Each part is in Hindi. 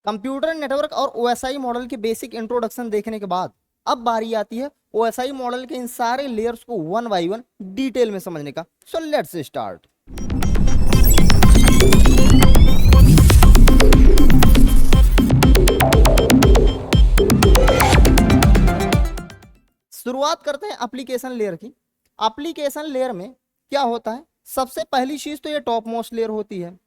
कंप्यूटर नेटवर्क और ओएसआई मॉडल के बेसिक इंट्रोडक्शन देखने के बाद अब बारी आती है ओएसआई मॉडल के इन सारे लेयर्स को वन बाय वन डिटेल में समझने का। So let's start. शुरुआत करते हैं एप्लीकेशन लेयर की। एप्लीकेशन लेयर में क्या होता है, सबसे पहली चीज तो ये टॉप मोस्ट लेयर होती है,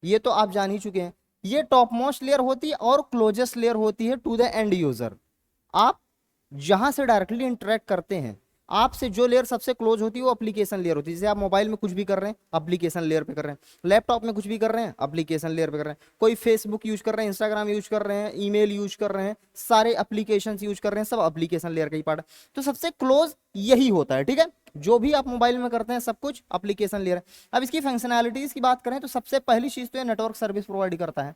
ये तो आप जान ही चुके हैं। ये टॉप मोस्ट लेयर होती है और क्लोजेस्ट लेयर होती है टू द एंड यूजर। आप जहां से डायरेक्टली इंटरेक्ट करते हैं, आपसे जो लेयर सबसे क्लोज होती है वो एप्लीकेशन लेयर होती है। जैसे आप मोबाइल में कुछ भी कर रहे हैं एप्लीकेशन लेयर पे कर रहे हैं, लैपटॉप में कुछ भी कर रहे हैं एप्लीकेशन लेयर पे कर रहे हैं, कोई फेसबुक यूज कर रहे हैं, इंस्टाग्राम यूज कर रहे हैं, ईमेल यूज कर रहे हैं, सारे एप्लीकेशन यूज कर रहे हैं, सब एप्लीकेशन लेयर का ही पार्ट है। तो सबसे क्लोज यही होता है, ठीक है। जो भी आप मोबाइल में करते हैं सब कुछ एप्लीकेशन लेयर है। अब इसकी फंक्शनैलिटीज की बात करें तो सबसे पहली चीज तो ये नेटवर्क सर्विस प्रोवाइड करता है।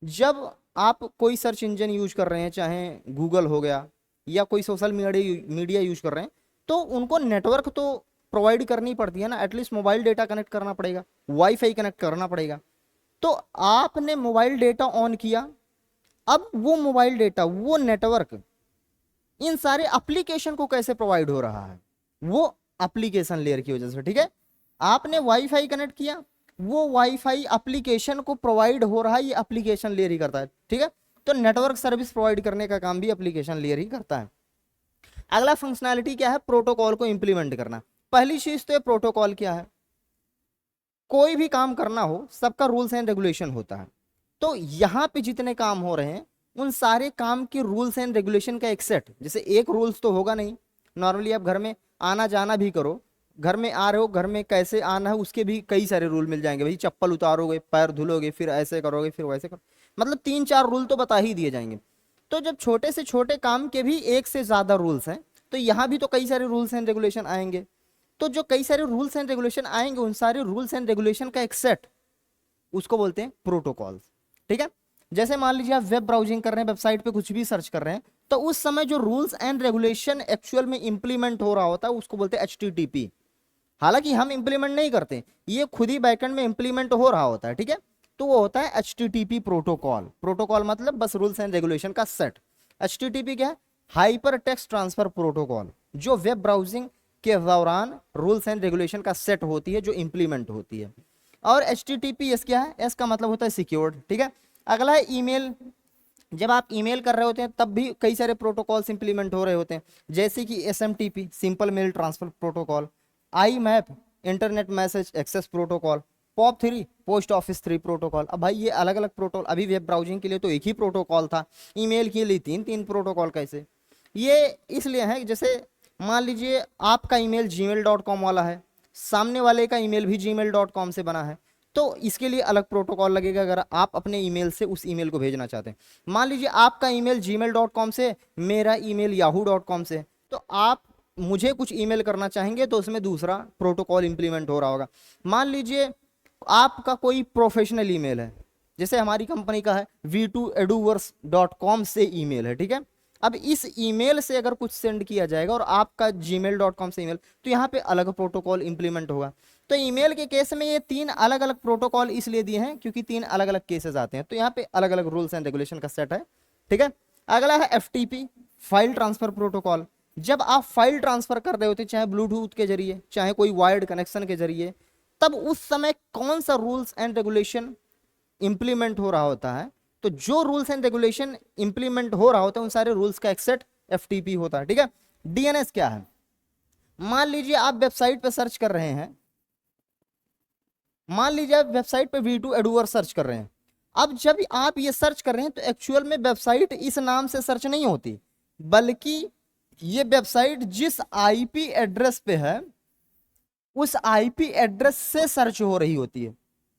जब आप कोई सर्च इंजन यूज कर रहे हैं, चाहे गूगल हो गया या कोई सोशल मीडिया यूज कर रहे हैं, तो उनको नेटवर्क तो प्रोवाइड करनी पड़ती है ना, एटलीस्ट मोबाइल डेटा कनेक्ट करना पड़ेगा, वाईफाई कनेक्ट करना पड़ेगा। तो आपने मोबाइल डेटा ऑन किया, अब वो मोबाइल डेटा, वो नेटवर्क इन सारे एप्लीकेशन को कैसे प्रोवाइड हो रहा है, वो एप्लीकेशन लेयर की वजह से, ठीक है। आपने वाईफाई कनेक्ट किया, वो वाईफाई एप्लीकेशन को प्रोवाइड हो रहा है, ये एप्लीकेशन लेयर ही करता है, ठीक है। तो नेटवर्क सर्विस प्रोवाइड करने का काम भी एप्लीकेशन लेयर ही करता है। अगला फंक्शनैलिटी क्या है, प्रोटोकॉल को इंप्लीमेंट करना। पहली चीज तो ये प्रोटोकॉल क्या है, कोई भी काम करना हो सबका रूल्स एंड रेगुलेशन होता है। तो यहाँ पे जितने काम हो रहे हैं उन सारे काम के रूल्स एंड रेगुलेशन का एक सेट, जैसे एक रूल्स तो होगा नहीं। नॉर्मली आप घर में आना जाना भी करो, घर में आ रहे हो, घर में कैसे आना है उसके भी कई सारे रूल मिल जाएंगे। भाई चप्पल उतारोगे, पैर धुलोगे, फिर ऐसे करोगे, फिर वैसे करो, मतलब 3-4 रूल तो बता ही दिए जाएंगे। तो जब छोटे से छोटे काम के भी एक से ज्यादा रूल्स हैं, तो यहाँ भी तो कई सारे रूल्स एंड रेगुलेशन आएंगे। तो जो कई सारे रूल्स एंड रेगुलेशन आएंगे, उन सारे रूल्स एंड रेगुलेशन का एक सेट, उसको बोलते हैं प्रोटोकॉल्स, ठीक है। जैसे मान लीजिए आप वेब ब्राउजिंग कर रहे हैं, वेबसाइट पे कुछ भी सर्च कर रहे हैं, तो उस समय जो रूल्स एंड रेगुलेशन एक्चुअल में इंप्लीमेंट हो रहा होता है उसको बोलते हैं HTTP। हालांकि हम इंप्लीमेंट नहीं करते, ये खुद ही बैकएंड में इंप्लीमेंट हो रहा होता है, ठीक है। तो वो होता है HTTP प्रोटोकॉल। प्रोटोकॉल मतलब बस रूल्स एंड रेगुलेशन का सेट। HTTP क्या है, हाइपर टेक्स्ट ट्रांसफर प्रोटोकॉल, जो वेब ब्राउजिंग के दौरान रूल्स एंड रेगुलेशन का सेट होती है, जो इंप्लीमेंट होती है। और HTTPS क्या है, एस का मतलब होता है सिक्योर्ड, ठीक है। अगला है ईमेल। जब आप ईमेल कर रहे होते हैं तब भी कई सारे प्रोटोकॉल्स इंप्लीमेंट हो रहे होते हैं, जैसे कि SMTP simple mail transfer protocol, IMAP internet message access protocol, POP3 post office 3 protocol. अब भाई ये अलग अलग प्रोटोकॉल, अभी वेब ब्राउजिंग के लिए तो एक ही प्रोटोकॉल था, ईमेल के लिए 3-3 प्रोटोकॉल कैसे? ये इसलिए है जैसे मान लीजिए आपका ईमेल gmail.com वाला है, सामने वाले का ईमेल भी gmail.com से बना है, तो इसके लिए अलग प्रोटोकॉल लगेगा अगर आप अपने ईमेल से उस ईमेल को भेजना चाहते हैं। मान लीजिए आपका ईमेल gmail.com से, मेरा ईमेल yahoo.com से, तो आप मुझे कुछ ईमेल करना चाहेंगे तो उसमें दूसरा प्रोटोकॉल इंप्लीमेंट हो रहा होगा। मान लीजिए आपका कोई प्रोफेशनल ईमेल है, जैसे हमारी कंपनी का है v2eduvers.com से ईमेल है, ठीक है। अब इस ईमेल से अगर कुछ सेंड किया जाएगा और आपका gmail.com से ईमेल, तो यहाँ पे अलग प्रोटोकॉल इंप्लीमेंट होगा। तो ईमेल के केस में ये 3 अलग अलग प्रोटोकॉल इसलिए दिए हैं क्योंकि 3 अलग अलग केसेस आते हैं, तो यहाँ पे अलग अलग रूल्स एंड रेगुलेशन का सेट है, ठीक है। अगला है FTP फाइल ट्रांसफर प्रोटोकॉल। जब आप फाइल ट्रांसफर कर रहे होते, चाहे ब्लूटूथ के जरिए, चाहे कोई वायर्ड कनेक्शन के जरिए, तब उस समय कौन सा रूल्स एंड रेगुलेशन इंप्लीमेंट हो रहा होता है? तो जो रूल्स एंड रेगुलेशन इंप्लीमेंट हो रहा होता है उन सारे रूल्स का एक सेट FTP होता है, ठीक है। DNS क्या है, मान लीजिए आप वेबसाइट पे सर्च कर रहे हैं, मान लीजिए आप वेबसाइट पे v2eduvers सर्च कर रहे हैं। अब जब आप ये सर्च कर रहे हैं तो एक्चुअल में वेबसाइट इस नाम से सर्च नहीं होती, बल्कि ये वेबसाइट जिस IP एड्रेस पे है उस IP एड्रेस से सर्च हो रही होती है।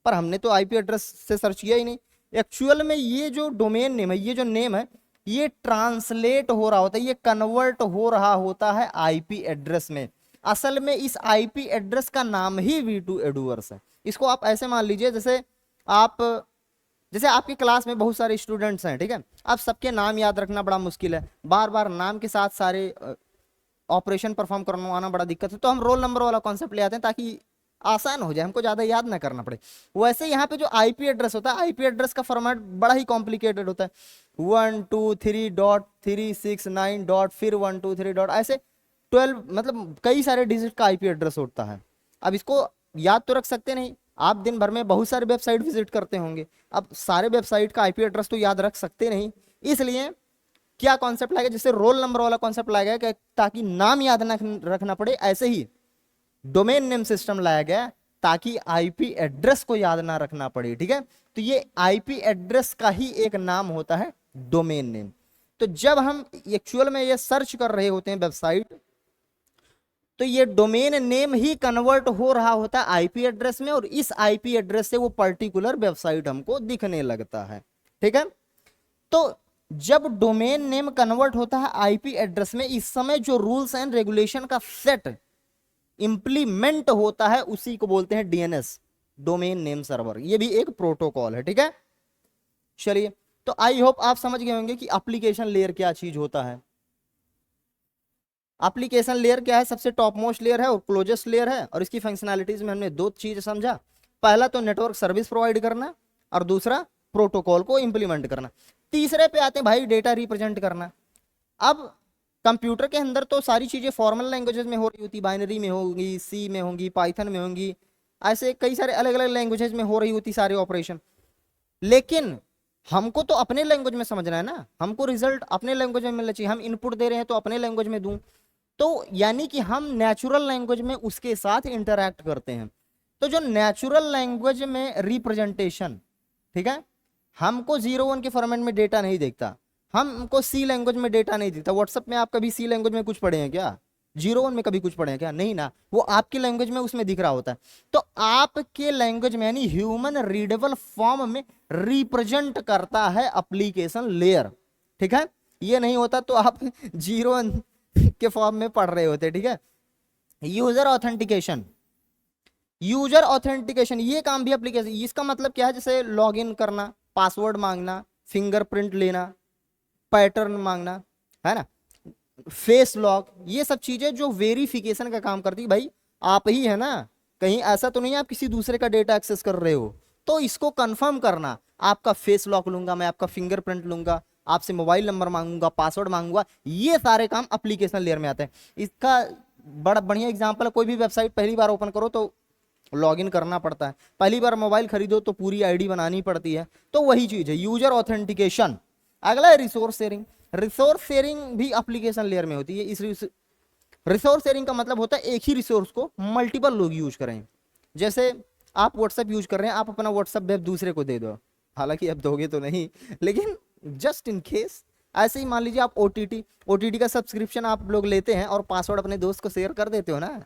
पर हमने तो IP एड्रेस से सर्च किया ही नहीं। एक्चुअल में ये जो डोमेन नेम है, ये जो नेम है, ये ट्रांसलेट हो रहा होता है, ये कन्वर्ट हो रहा होता है IP एड्रेस में। असल में इस IP एड्रेस का नाम ही v2eduvers है। इसको आप ऐसे मान लीजिए जैसे आपकी क्लास में बहुत सारे स्टूडेंट्स हैं, ठीक है। अब सबके नाम याद रखना बड़ा मुश्किल है, बार बार नाम के साथ सारे ऑपरेशन परफॉर्म करवाना बड़ा दिक्कत है, तो हम रोल नंबर वाला कॉन्सेप्ट ले आते हैं ताकि आसान हो जाए, हमको ज्यादा याद ना करना पड़े। वैसे यहाँ पे जो आईपी एड्रेस होता है, आईपी एड्रेस का फॉर्मेट बड़ा ही कॉम्प्लिकेटेड होता है, 123.369 डॉट फिर 123 डॉट, ऐसे 12 मतलब कई सारे डिजिट का आईपी एड्रेस होता है। अब इसको याद तो रख सकते नहीं, आप दिन भर में बहुत सारे वेबसाइट विजिट करते होंगे, अब सारे वेबसाइट का आईपी एड्रेस तो याद रख सकते नहीं, इसलिए क्या कॉन्सेप्ट लाएगा, जैसे रोल नंबर वाला कॉन्सेप्ट लाएगा कि ताकि नाम याद ना रखना पड़े, ऐसे ही डोमेन नेम सिस्टम लाया गया ताकि आईपी एड्रेस को याद ना रखना पड़े। ठीक है, तो ये आईपी एड्रेस का ही एक नाम होता है डोमेन नेम। तो जब हम एक्चुअल में ये सर्च कर रहे होते हैं वेबसाइट, तो ये डोमेन नेम ही कन्वर्ट हो रहा होता है आईपी एड्रेस में, और इस आईपी एड्रेस से वो पर्टिकुलर वेबसाइट हमको दिखने लगता है। ठीक है, तो जब डोमेन नेम कन्वर्ट होता है आईपी एड्रेस में, इस समय जो रूल्स एंड रेगुलेशन का सेट इंप्लीमेंट होता है उसी को बोलते हैं डीएनएस, डोमेन नेम सर्वर। ये भी एक प्रोटोकॉल है। ठीक है, चलिए, तो आई होप आप समझ गए होंगे कि एप्लीकेशन लेयर क्या चीज होता है। एप्लीकेशन लेयर क्या है, सबसे टॉप मोस्ट लेयर है और क्लोजेस्ट लेयर है, और इसकी फंक्शनैलिटीज में हमने दो चीज समझा, पहला तो नेटवर्क सर्विस प्रोवाइड करना और दूसरा प्रोटोकॉल को इंप्लीमेंट करना। तीसरे पे आते हैं भाई डेटा रिप्रेजेंट करना। अब कंप्यूटर के अंदर तो सारी चीजें फॉर्मल लैंग्वेजेस में हो रही होती, बाइनरी में होगी, सी में होंगी, पाइथन में होंगी, ऐसे कई सारे अलग अलग लैंग्वेजेस में हो रही होती सारे ऑपरेशन, लेकिन हमको तो अपने लैंग्वेज में समझना है ना, हमको रिजल्ट अपने लैंग्वेज में मिलना चाहिए, हम इनपुट दे रहे हैं तो अपने लैंग्वेज में दूं, तो यानी कि हम नेचुरल लैंग्वेज में उसके साथ इंटरैक्ट करते हैं। तो जो नेचुरल लैंग्वेज में रिप्रेजेंटेशन, ठीक है, हमको 0-1 के फॉर्मेट में डेटा नहीं देखता, हमको सी लैंग्वेज में डेटा नहीं दिखता। व्हाट्सएप में आप कभी सी लैंग्वेज में कुछ पढ़े हैं क्या? 0-1 में कभी कुछ पढ़े हैं क्या? नहीं ना, वो आपकी लैंग्वेज में उसमें दिख रहा होता है। तो आपके लैंग्वेज में यानी ह्यूमन रीडेबल फॉर्म में रिप्रेजेंट करता है एप्लीकेशन लेयर। ठीक है, ये नहीं होता तो आप 0-1 के फॉर्म में पढ़ रहे होते। ठीक है, यूजर ऑथेंटिकेशन, यूजर ऑथेंटिकेशन ये काम भी एप्लीकेशन, इसका मतलब क्या है, जैसे लॉगिन करना, पासवर्ड मांगना, फिंगरप्रिंट लेना, पैटर्न मांगना, है ना, फेस लॉक, ये सब चीजें जो वेरिफिकेशन का काम करती है। भाई आप ही है ना, कहीं ऐसा तो नहीं आप किसी दूसरे का डेटा एक्सेस कर रहे हो, तो इसको कंफर्म करना, आपका फेस लॉक लूंगा मैं, आपका फिंगरप्रिंट लूंगा, आपसे मोबाइल नंबर मांगूंगा, पासवर्ड मांगूंगा, ये सारे काम एप्लीकेशन लेयर में आते हैं। इसका बड़ा बढ़िया एग्जांपल है, कोई भी वेबसाइट पहली बार ओपन करो तो लॉगिन करना पड़ता है, पहली बार मोबाइल खरीदो तो पूरी आईडी बनानी पड़ती है, तो वही चीज है यूजर ऑथेंटिकेशन। अगला है रिसोर्स शेयरिंग। रिसोर्स शेयरिंग भी एप्लीकेशन लेयर में होती है। इस रिसोर्स शेयरिंग का मतलब होता है एक ही रिसोर्स को मल्टीपल लोग यूज करें। जैसे आप व्हाट्सएप यूज कर रहे हैं, आप अपना व्हाट्सएप वेब दूसरे को दे दो, हालांकि अब दोगे तो नहीं, लेकिन जस्ट इन केस, ऐसे ही मान लीजिए आप ओटीटी का सब्सक्रिप्शन आप लोग लेते हैं और पासवर्ड अपने दोस्त को शेयर कर देते हो ना,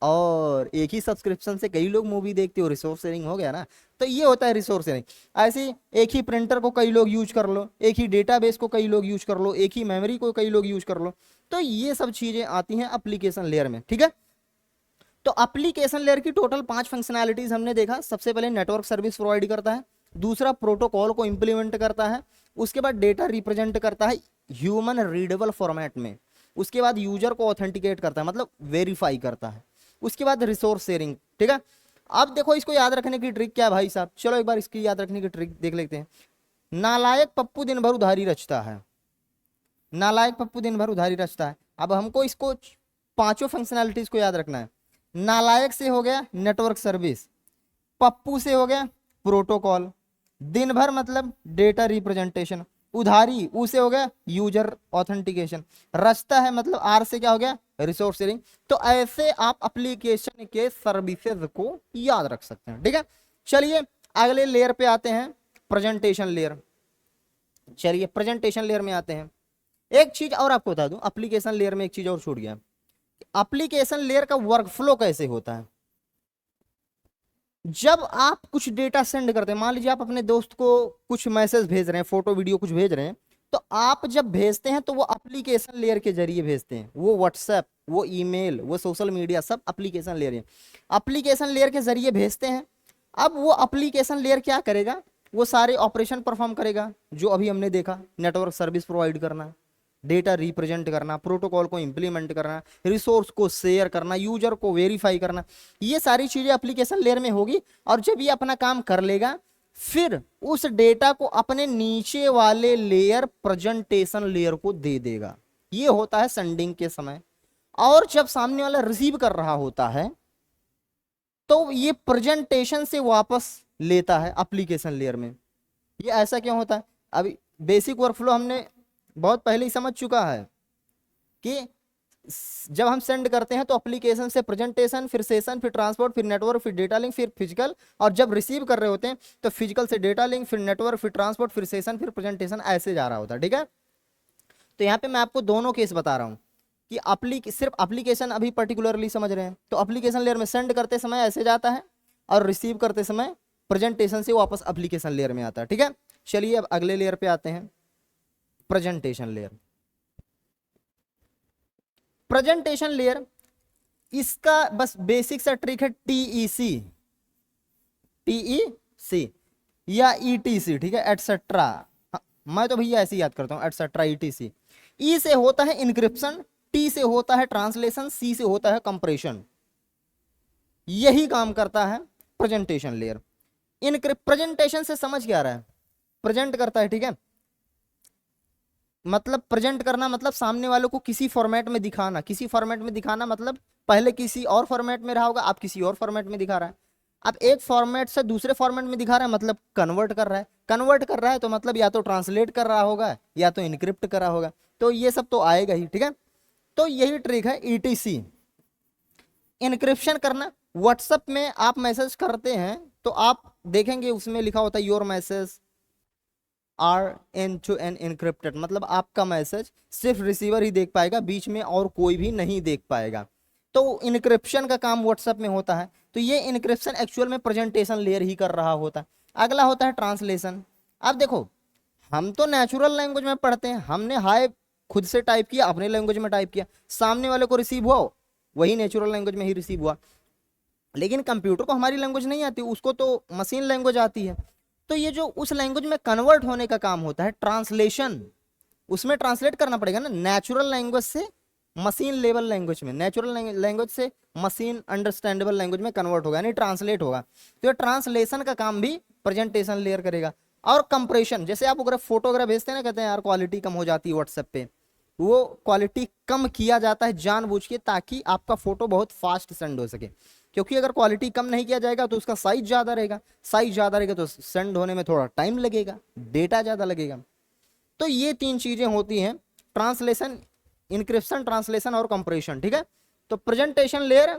और एक ही सब्सक्रिप्शन से कई लोग मूवी देखते हो, रिसोर्स शेयरिंग हो गया ना। तो ये होता है रिसोर्स शेयरिंग। ऐसे ही एक ही प्रिंटर को कई लोग यूज कर लो, एक ही डेटाबेस को कई लोग यूज कर लो, एक ही मेमोरी को कई लोग यूज कर लो, तो ये सब चीजें आती हैं एप्लीकेशन लेयर में। ठीक है, तो एप्लीकेशन लेयर की टोटल 5 फंक्शनैलिटीज हमने देखा। सबसे पहले नेटवर्क सर्विस प्रोवाइड करता है, दूसरा प्रोटोकॉल को इंप्लीमेंट करता है, उसके बाद डेटा रिप्रेजेंट करता है ह्यूमन रीडेबल फॉर्मेट में, उसके बाद यूजर को ऑथेंटिकेट करता है मतलब वेरीफाई करता है, उसके बाद रिसोर्स शेयरिंग। ठीक है, अब देखो इसको याद रखने की ट्रिक क्या है भाई साहब, चलो एक बार इसकी याद रखने की ट्रिक देख लेते हैं। नालायक पप्पू दिन भर उधारी रचता है, नालायक पप्पू दिन भर उधारी रचता है। अब हमको इसको 5 फंक्शनैलिटीज को याद रखना है। नालायक से हो गया नेटवर्क सर्विस, पप्पू से हो गया प्रोटोकॉल, दिन भर मतलब डेटा रिप्रेजेंटेशन, उधारी ऊ से हो गया यूजर ऑथेंटिकेशन, रचता है मतलब आर से क्या हो गया रिसोर्स शेयरिंग। तो ऐसे आप एप्लीकेशन के सर्विसेज को याद रख सकते हैं। ठीक है, चलिए अगले लेयर पे आते हैं, प्रेजेंटेशन लेयर। चलिए प्रेजेंटेशन लेयर में आते हैं। एक चीज और आपको बता दूं, एप्लीकेशन लेयर में एक चीज और छूट गया, एप्लीकेशन लेयर का वर्कफ्लो कैसे होता है। जब आप कुछ डेटा सेंड करते हैं, मान लीजिए आप अपने दोस्त को कुछ मैसेज भेज रहे हैं, फोटो वीडियो कुछ भेज रहे हैं, तो आप जब भेजते हैं तो वो एप्लीकेशन लेयर के जरिए भेजते हैं, वो व्हाट्सएप, वो ईमेल, वो सोशल मीडिया, सब एप्लीकेशन लेयर है, एप्लीकेशन लेयर के जरिए भेजते हैं। अब वो एप्लीकेशन लेयर क्या करेगा, वो सारे ऑपरेशन परफॉर्म करेगा जो अभी हमने देखा, नेटवर्क सर्विस प्रोवाइड करना, डेटा रिप्रेजेंट करना, प्रोटोकॉल को इंप्लीमेंट करना, रिसोर्स को शेयर करना, यूजर को वेरीफाई करना, ये सारी चीजें एप्लीकेशन लेयर में होगी। और जब ये अपना काम कर लेगा फिर उस डेटा को अपने नीचे वाले लेयर प्रेजेंटेशन लेयर को दे देगा। ये होता है सेंडिंग के समय। और जब सामने वाला रिसीव कर रहा होता है तो ये प्रेजेंटेशन से वापस लेता है एप्लीकेशन लेयर में। ये ऐसा क्यों होता है? अभी बेसिक वर्कफ्लो हमने बहुत पहले ही समझ चुका है कि जब हम सेंड करते हैं तो एप्लीकेशन से प्रेजेंटेशन, फिर सेशन, फिर ट्रांसपोर्ट, फिर नेटवर्क, फिर डेटा लिंक, फिर फिजिकल। और जब रिसीव कर रहे होते हैं तो फिजिकल से डेटा लिंक, फिर नेटवर्क, फिर ट्रांसपोर्ट, फिर सेशन, फिर प्रेजेंटेशन, ऐसे जा रहा होता है। ठीक है, तो यहाँ पे मैं आपको दोनों केस बता रहा हूँ कि सिर्फ एप्लीकेशन अभी पर्टिकुलरली समझ रहे हैं तो एप्लीकेशन लेयर में सेंड करते समय ऐसे जाता है और रिसीव करते समय प्रेजेंटेशन से वापस एप्लीकेशन लेयर में आता है। ठीक है, चलिए अब अगले लेयर पे आते हैं, प्रेजेंटेशन लेयर। प्रेजेंटेशन लेयर, इसका बस बेसिक सा ट्रिक है टीईसी, टीईसी या ईटीसी। ठीक है, एटसेट्रा, मैं तो भैया ऐसे ही याद करता हूं, एटसेट्रा, ईटीसी। ई से होता है इंक्रिप्शन, टी से होता है ट्रांसलेशन, सी से होता है कंप्रेशन। यही काम करता है प्रेजेंटेशन लेयर। प्रेजेंटेशन से समझ क्या आ रहा है? प्रेजेंट करता है। ठीक है, मतलब प्रेजेंट करना मतलब सामने वालों को किसी फॉर्मेट में दिखाना। किसी फॉर्मेट में दिखाना मतलब पहले किसी और फॉर्मेट में रहा होगा, आप किसी और फॉर्मेट में दिखा रहा है। अब एक फॉर्मेट से दूसरे फॉर्मेट में दिखा रहा है मतलब कन्वर्ट कर रहा है। कन्वर्ट कर रहा है तो मतलब या तो ट्रांसलेट कर रहा होगा या तो इनक्रिप्ट कर रहा होगा, तो ये सब तो आएगा ही। ठीक है, तो यही ट्रिक है ईटीसी। इनक्रिप्शन करना, व्हाट्सएप में आप मैसेज करते हैं तो आप देखेंगे उसमें लिखा होता है your message are end to end encrypted, मतलब आपका मैसेज सिर्फ रिसीवर ही देख पाएगा, बीच में और कोई भी नहीं देख पाएगा। तो इनक्रिप्शन का काम व्हाट्सएप में होता है। तो ये इनक्रिप्शन एक्चुअल में प्रेजेंटेशन लेयर ही कर रहा होता है। अगला होता है ट्रांसलेशन। अब देखो, हम तो नेचुरल लैंग्वेज में पढ़ते हैं, हमने हाय खुद से टाइप किया, अपने लैंग्वेज में टाइप किया, सामने वाले को रिसीव हुआ वही नेचुरल लैंग्वेज में ही रिसीव हुआ। लेकिन कंप्यूटर को हमारी लैंग्वेज नहीं आती, उसको तो मशीन लैंग्वेज आती है। तो ये जो उस लैंग्वेज में कन्वर्ट होने का काम होता है ट्रांसलेशन, उसमें ट्रांसलेट करना पड़ेगा ना, नेचुरल लैंग्वेज से मशीन लेवल लैंग्वेज में, नेचुरल लैंग्वेज से मशीन अंडरस्टैंडेबल लैंग्वेज में कन्वर्ट होगा, यानी ट्रांसलेट होगा। तो ये ट्रांसलेशन का काम भी प्रेजेंटेशन लेयर करेगा। और कंप्रेशन, जैसे आप अगर फोटो वगैरह भेजते हैं ना, कहते हैं यार क्वालिटी कम हो जाती है व्हाट्सएप पे, वो क्वालिटी कम किया जाता है जानबूझ के ताकि आपका फोटो बहुत फास्ट सेंड हो सके। क्योंकि अगर क्वालिटी कम नहीं किया जाएगा तो उसका साइज ज्यादा रहेगा, साइज ज्यादा रहेगा तो सेंड होने में थोड़ा टाइम लगेगा, डेटा ज्यादा लगेगा। तो ये तीन चीजें होती हैं, ट्रांसलेशन, इनक्रिप्शन, ट्रांसलेशन और कंप्रेशन। ठीक है, तो presentation layer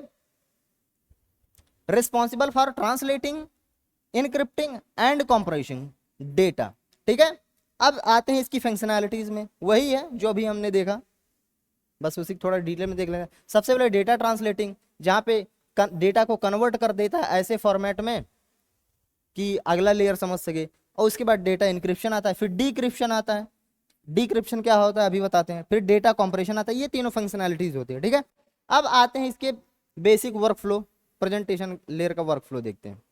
responsible for translating, encrypting and compressing data. ठीक है, अब आते हैं इसकी फंक्शनैलिटीज में, वही है जो अभी हमने देखा, बस उसी थोड़ा डिटेल में देख लेंगे। सबसे पहले डेटा ट्रांसलेटिंग, जहां पे डेटा को कन्वर्ट कर देता है ऐसे फॉर्मेट में कि अगला लेयर समझ सके। और उसके बाद डेटा इंक्रिप्शन आता है, फिर डीक्रिप्शन आता है। डीक्रिप्शन क्या होता है अभी बताते हैं, फिर डेटा कंप्रेशन आता है। ये तीनों फंक्शनैलिटीज होती है। ठीक है, अब आते हैं इसके बेसिक वर्कफ्लो, प्रेजेंटेशन लेयर का वर्कफ्लो देखते हैं।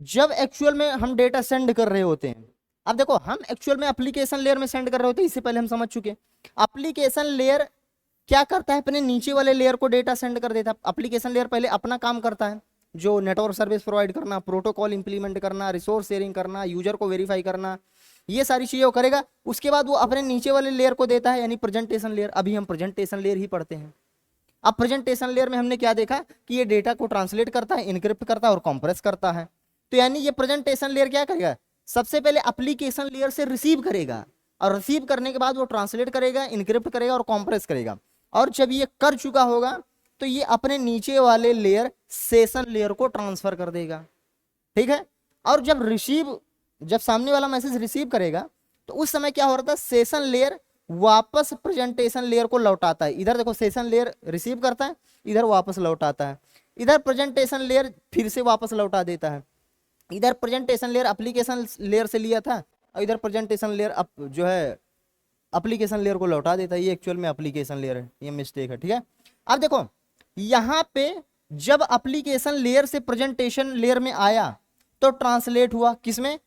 जब एक्चुअल में हम डेटा सेंड कर रहे होते हैं, अब देखो हम एक्चुअल में एप्लीकेशन लेयर में सेंड कर रहे होते हैं, इससे पहले हम समझ चुके। एप्लीकेशन लेयर क्या करता है, अपने नीचे वाले लेयर को डेटा सेंड कर देता है। एप्लीकेशन लेयर पहले अपना काम करता है, जो नेटवर्क सर्विस प्रोवाइड करना, प्रोटोकॉल इंप्लीमेंट करना, रिसोर्स शेयरिंग करना, यूजर को वेरीफाई करना, ये सारी चीजें वो करेगा। उसके बाद वो अपने नीचे वाले लेयर को देता है, यानी प्रेजेंटेशन लेयर। अभी हम प्रेजेंटेशन लेयर ही पढ़ते हैं। अब प्रेजेंटेशन लेयर में हमने क्या देखा कि ये डेटा को ट्रांसलेट करता है, इनक्रिप्ट करता है और कंप्रेस करता है। तो यानी ये प्रेजेंटेशन लेयर क्या करेगा, सबसे पहले एप्लीकेशन लेयर से रिसीव करेगा, और रिसीव करने के बाद वो ट्रांसलेट करेगा, इनक्रिप्ट करेगा और कंप्रेस करेगा। और जब ये कर चुका होगा तो ये अपने नीचे वाले लेयर सेशन लेयर को ट्रांसफर कर देगा। ठीक है, और जब सामने वाला मैसेज रिसीव करेगा तो उस समय क्या हो रहा था, सेशन लेयर वापस प्रेजेंटेशन लेयर को लौटाता है। इधर देखो सेशन लेयर रिसीव करता है, इधर वापस लौटाता है, इधर प्रेजेंटेशन लेयर फिर से वापस लौटा देता है। इधर प्रेजेंटेशन लेयर एप्लीकेशन लेयर से लिया था और इधर प्रेजेंटेशन लेयर जो है एप्लीकेशन लेयर को लौटा देता है। ये एक्चुअल में एप्लीकेशन लेयर है, ये मिस्टेक है। ठीक है, अब देखो यहां पे जब एप्लीकेशन लेयर से प्रेजेंटेशन लेयर में आया तो ट्रांसलेट हुआ किसमें,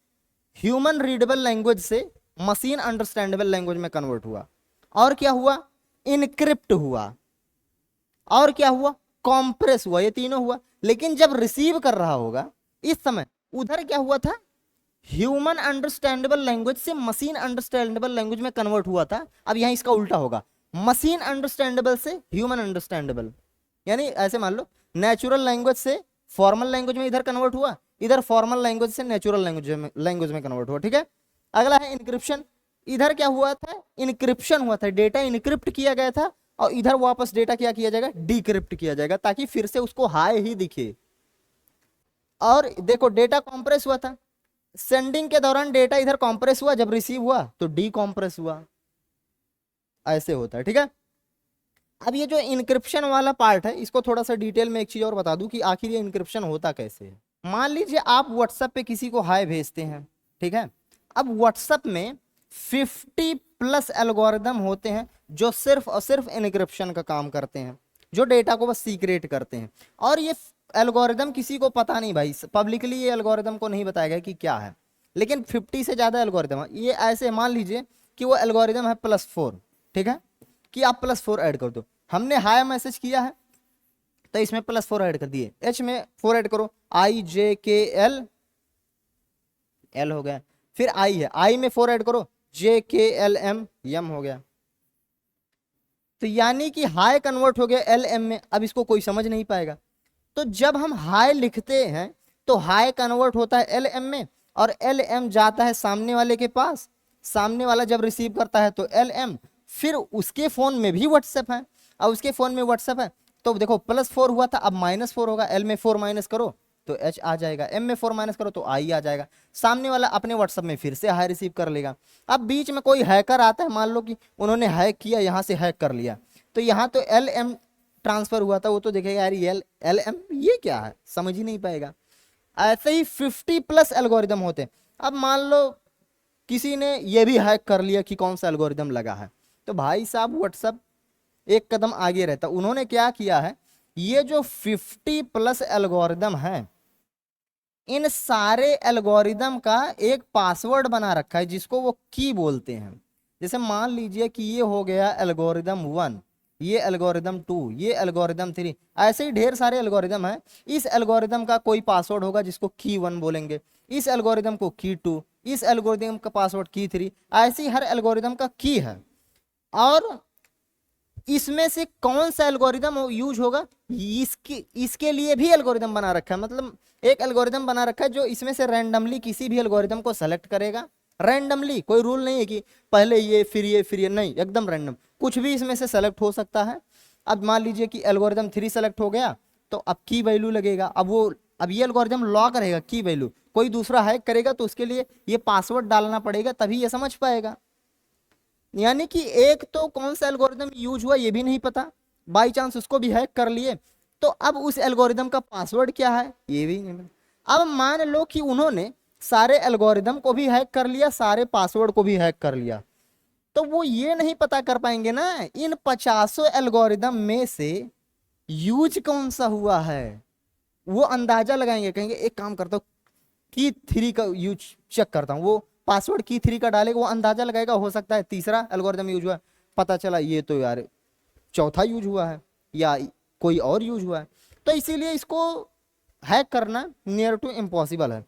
ह्यूमन रीडेबल लैंग्वेज से मशीन अंडरस्टैंडेबल लैंग्वेज में कन्वर्ट हुआ। और क्या हुआ? इनक्रिप्ट हुआ। और क्या हुआ? कॉम्प्रेस हुआ। ये तीनों हुआ। लेकिन जब रिसीव कर रहा होगा इस समय, उधर क्या हुआ था? ह्यूमन अंडरस्टैंडेबल लैंग्वेज से मशीन अंडरस्टैंडेबल लैंग्वेज में कन्वर्ट हुआ था। अब यहां इसका उल्टा होगा, मशीन अंडरस्टैंडेबल से ह्यूमन अंडरस्टैंडेबल। यानी ऐसे मान लो, नेचुरल लैंग्वेज से फॉर्मल लैंग्वेज में इधर कन्वर्ट हुआ, इधर फॉर्मल लैंग्वेज से नेचुरल लैंग्वेज में कन्वर्ट हुआ। ठीक है। अगला है इनक्रिप्शन। इधर क्या हुआ था? इनक्रिप्शन हुआ था, डेटा इनक्रिप्ट किया गया था, और इधर वापस डेटा क्या किया जाएगा? डिक्रिप्ट किया जाएगा, ताकि फिर से उसको हाई ही दिखे। और देखो, डेटा कॉम्प्रेस हुआ था, सेंडिंग के दौरान डेटा इधर कॉम्प्रेस हुआ, जब रिसीव हुआ तो डी कॉम्प्रेस हुआ। ऐसे होता है। ठीक है। अब ये जो इनक्रिप्शन वाला पार्ट है, इसको थोड़ा सा डिटेल में एक चीज और बता दूं कि आखिर ये इनक्रिप्शन होता कैसे है। मान लीजिए आप व्हाट्सएप पे किसी को हाय भेजते हैं, ठीक है। अब व्हाट्सएप में 50+ एल्गोरिदम होते हैं जो सिर्फ और सिर्फ इनक्रिप्शन का काम करते हैं, जो डेटा को बस सीक्रेट करते हैं। और ये एल्गोरिदम किसी को पता नहीं भाई, पब्लिकली ये एल्गोरिदम को नहीं बताया गया कि क्या है। लेकिन 50 से ज्यादा एल्गोरिदम है। ये ऐसे मान लीजिए कि वो एल्गोरिदम है +4, ठीक है, कि आप +4 ऐड कर दो। हमने हाय मैसेज किया है तो इसमें +4 ऐड कर दिए, एच में 4 ऐड करो, IJKL, L हो गया। फिर आई है, आई में 4 ऐड करो, JKLM, यम हो गया। तो यानी कि हाई कन्वर्ट हो गया LM में। अब इसको कोई समझ नहीं पाएगा। तो जब हम हाई लिखते हैं तो हाई कन्वर्ट होता है LM में, और LM जाता है सामने वाले के पास। सामने वाला जब रिसीव करता है तो LM, फिर उसके फोन में भी व्हाट्सएप है, और उसके फोन में व्हाट्सएप है। तो देखो +4 हुआ था, अब -4 होगा। L में 4 माइनस करो तो H आ जाएगा, M में 4 माइनस करो तो I आ जाएगा। सामने वाला अपने व्हाट्सएप में फिर से हाई रिसीव कर लेगा। अब बीच में कोई हैकर आता है, मान लो कि उन्होंने हैक किया, यहाँ से हैक कर लिया, तो यहाँ तो LM ट्रांसफर हुआ था, वो तो देखेगा यार ये LM ये क्या है, समझ ही नहीं पाएगा। ऐसे ही 50+ एल्गोरिदम होते हैं। अब मान लो किसी ने ये भी हैक कर लिया कि कौन सा एल्गोरिदम लगा है, तो भाई साहब व्हाट्सएप एक कदम आगे रहता। उन्होंने क्या किया है, ये जो 50+ एल्गोरिदम है, इन सारे एल्गोरिदम का एक पासवर्ड बना रखा है जिसको वो की बोलते हैं। जैसे मान लीजिए कि ये हो गया एल्गोरिदम 1, ये एल्गोरिदम 2, ये एल्गोरिदम 3, ऐसे ही ढेर सारे एल्गोरिदम है। इस एल्गोरिदम का कोई पासवर्ड होगा जिसको की 1 बोलेंगे, इस एल्गोरिदम को की 2, इस एल्गोरिदम का पासवर्ड की 3, ऐसे ही हर एल्गोरिदम का की है। और इसमें से कौन सा एल्गोरिदम यूज होगा, इसके लिए भी एल्गोरिदम बना रखा है। मतलब एक एल्गोरिदम बना रखा है जो इसमें से रैंडमली किसी भी एल्गोरिदम को सेलेक्ट करेगा। रैंडमली, कोई रूल नहीं है कि पहले ये फिर ये फिर ये, नहीं, एकदम रैंडम, कुछ भी इसमें से सेलेक्ट हो सकता है। अब मान लीजिए कि एल्गोरिदम 3 सेलेक्ट हो गया, तो अब की वैल्यू लगेगा। अब ये एल्गोरिदम लॉक रहेगा की वैल्यू। कोई दूसरा हैक करेगा तो उसके लिए ये पासवर्ड डालना पड़ेगा, तभी ये समझ पाएगा। यानी कि एक तो कौन सा एल्गोरिदम यूज हुआ ये भी नहीं पता, बाई चांस उसको भी हैक कर लिए, तो अब उस एल्गोरिदम का पासवर्ड क्या है ये भी नहीं पता। अब मान लो कि उन्होंने सारे एल्गोरिदम को भी हैक कर लिया, सारे पासवर्ड को भी हैक कर लिया, तो वो ये नहीं पता कर पाएंगे ना इन 50 एल्गोरिदम में से यूज कौन सा हुआ है। वो अंदाजा लगाएंगे, कहेंगे एक काम करता हूँ की 3 का यूज चेक करता हूँ, वो पासवर्ड की 3 का डालेगा, वो अंदाजा लगाएगा, हो सकता है तीसरा एल्गोरिदम यूज हुआ है, पता चला ये तो यार चौथा यूज हुआ है या कोई और यूज हुआ है। तो इसीलिए इसको हैक करना नियर टू इम्पॉसिबल है।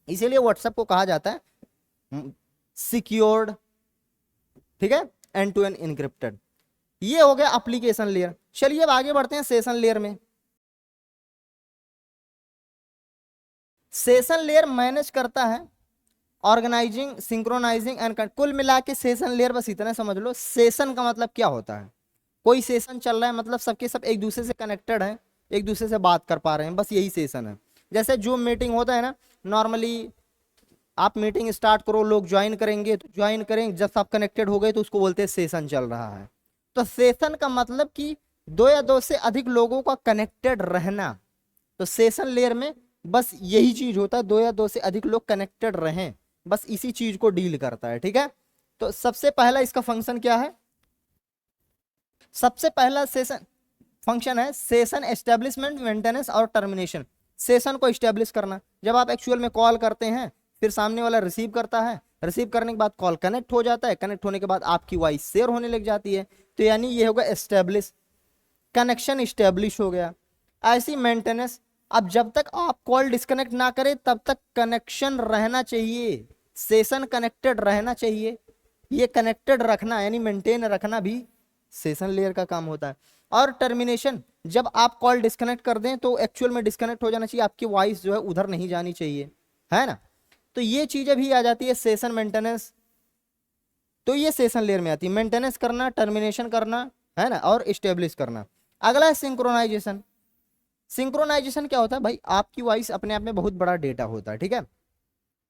इसीलिए व्हाट्सएप को कहा जाता है सिक्योर्ड, ठीक है, एंड टू एंड इनक्रिप्टेड। ये हो गया एप्लीकेशन लेयर। चलिए अब आगे बढ़ते हैं सेशन लेयर में। सेशन लेयर मैनेज करता है ऑर्गेनाइजिंग, सिंक्रोनाइजिंग एंड, कुल मिला के सेशन लेयर बस इतना समझ लो। सेशन का मतलब क्या होता है, कोई सेशन चल रहा है मतलब सबके सब एक दूसरे से कनेक्टेड है, एक दूसरे से बात कर पा रहे हैं, बस यही सेशन है। जैसे जूम मीटिंग होता है ना, नॉर्मली आप मीटिंग स्टार्ट करो, लोग ज्वाइन करेंगे तो ज्वाइन करेंगे, जब आप कनेक्टेड हो गए तो उसको बोलते हैं सेशन चल रहा है। तो सेशन का मतलब कि 2 या 2 से अधिक लोगों का कनेक्टेड रहना। तो सेशन लेयर में बस यही चीज होता है, 2 या 2 से अधिक लोग कनेक्टेड रहें, बस इसी चीज को डील करता है। ठीक है। तो सबसे पहला इसका फंक्शन क्या है, सबसे पहला सेशन फंक्शन है सेशन एस्टेब्लिशमेंट, मेंटेनेंस और टर्मिनेशन। सेशन को एस्टेब्लिश करना, जब आप एक्चुअल में कॉल करते हैं फिर सामने वाला रिसीव करता है, रिसीव करने के बाद कॉल कनेक्ट हो जाता है, कनेक्ट होने के बाद आपकी वॉइस शेयर होने लग जाती है। तो यानी ये होगा एस्टेब्लिश, कनेक्शन इस्टेब्लिश हो गया। ऐसी मेंटेनेंस, अब जब तक आप कॉल डिस्कनेक्ट ना करें तब तक कनेक्शन रहना चाहिए, सेशन कनेक्टेड रहना चाहिए। ये कनेक्टेड रखना यानी मेंटेन रखना भी सेशन लेयर का काम होता है। और टर्मिनेशन, जब आप कॉल डिस्कनेक्ट कर दें तो एक्चुअल में डिस्कनेक्ट हो जाना चाहिए, आपकी वॉइस जो है उधर नहीं जानी चाहिए, है ना। तो ये चीजें भी आ जाती है सेशन मेंटेनेंस। तो ये सेशन लेयर में आती है, मेंटेनेंस करना, टर्मिनेशन करना, है ना, और स्टेब्लिश करना। अगला है सिंक्रोनाइजेशन। सिंक्रोनाइजेशन क्या होता है भाई, आपकी वॉइस अपने आप में बहुत बड़ा डेटा होता है, ठीक है।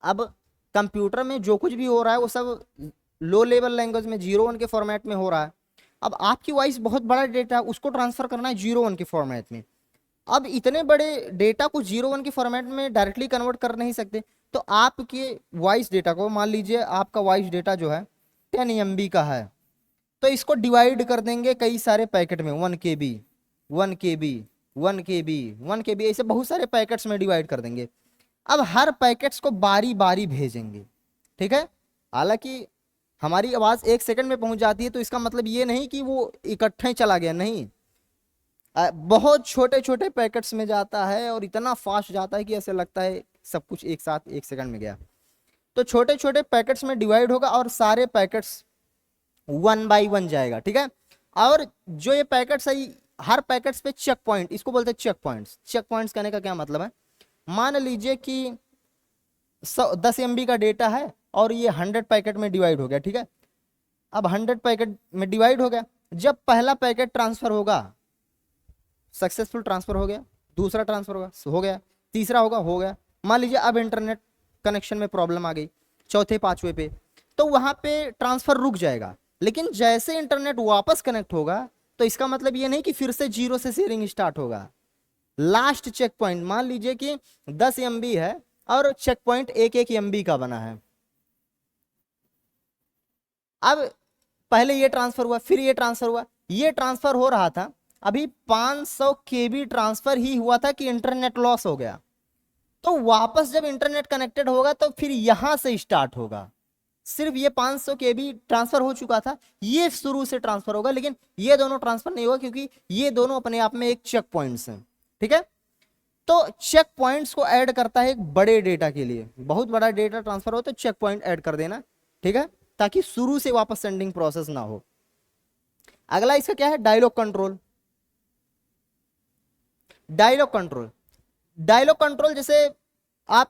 अब कंप्यूटर में जो कुछ भी हो रहा है वो सब लो लेवल लैंग्वेज में 0 1 के फॉर्मेट में हो रहा है। अब आपकी वॉइस बहुत बड़ा डेटा, उसको ट्रांसफर करना है 0 1 के फॉर्मेट में। अब इतने बड़े डेटा को 0 1 के फॉर्मेट में डायरेक्टली कन्वर्ट कर नहीं सकते, तो आपके वॉइस डेटा को, मान लीजिए आपका वॉइस डेटा जो है 10 MB का है, तो इसको डिवाइड कर देंगे कई सारे पैकेट में, 1 KB 1 KB 1 KB 1 KB, ऐसे बहुत सारे पैकेट्स में डिवाइड कर देंगे। अब हर पैकेट्स को बारी बारी भेजेंगे, ठीक है। हालांकि हमारी आवाज 1 सेकंड में पहुंच जाती है, तो इसका मतलब ये नहीं कि वो इकट्ठे चला गया, नहीं, बहुत छोटे छोटे पैकेट्स में जाता है और इतना फास्ट जाता है कि ऐसे लगता है सब कुछ एक साथ 1 सेकंड में गया। तो छोटे छोटे पैकेट्स में डिवाइड होगा और सारे पैकेट्स 1 बाई 1 जाएगा, ठीक है। और जो ये पैकेट्स है, हर पैकेट्स पे चेक पॉइंट, इसको बोलते हैं चेक पॉइंट्स। चेक पॉइंट्स कहने का क्या मतलब है, मान लीजिए कि 10 MB का डेटा है और ये 100 पैकेट में डिवाइड हो गया, ठीक है। अब 100 पैकेट में डिवाइड हो गया, जब पहला पैकेट ट्रांसफर होगा, सक्सेसफुल ट्रांसफर हो गया, दूसरा ट्रांसफर होगा, हो गया, तीसरा होगा, हो गया। मान लीजिए अब इंटरनेट कनेक्शन में प्रॉब्लम आ गई, चौथे पांचवे पे, तो वहां पे ट्रांसफर रुक जाएगा। लेकिन जैसे इंटरनेट वापस कनेक्ट होगा, तो इसका मतलब ये नहीं कि फिर से 0 से शेयरिंग स्टार्ट होगा। लास्ट चेक पॉइंट, मान लीजिए कि 10 MB है और चेक पॉइंट 1 MB का बना है। अब पहले ये ट्रांसफर हुआ, फिर ये ट्रांसफर हुआ, ये ट्रांसफर हो रहा था, अभी 500 KB ट्रांसफर ही हुआ था कि इंटरनेट लॉस हो गया। तो वापस जब इंटरनेट कनेक्टेड होगा तो फिर यहां से स्टार्ट होगा। सिर्फ ये 500 KB ट्रांसफर हो चुका था, ये शुरू से ट्रांसफर होगा, लेकिन ये दोनों ट्रांसफर नहीं होगा क्योंकि ये दोनों अपने आप में एक चेक पॉइंट्स हैं, ठीक है। तो चेक पॉइंट्स को ऐड करता है एक बड़े डेटा के लिए, बहुत बड़ा डेटा ट्रांसफर हो तो चेक पॉइंट ऐड कर देना, ठीक है, ताकि शुरू से वापस सेंडिंग प्रोसेस ना हो। अगला इसका क्या है, dialogue control. Dialogue control, dialogue control जैसे आप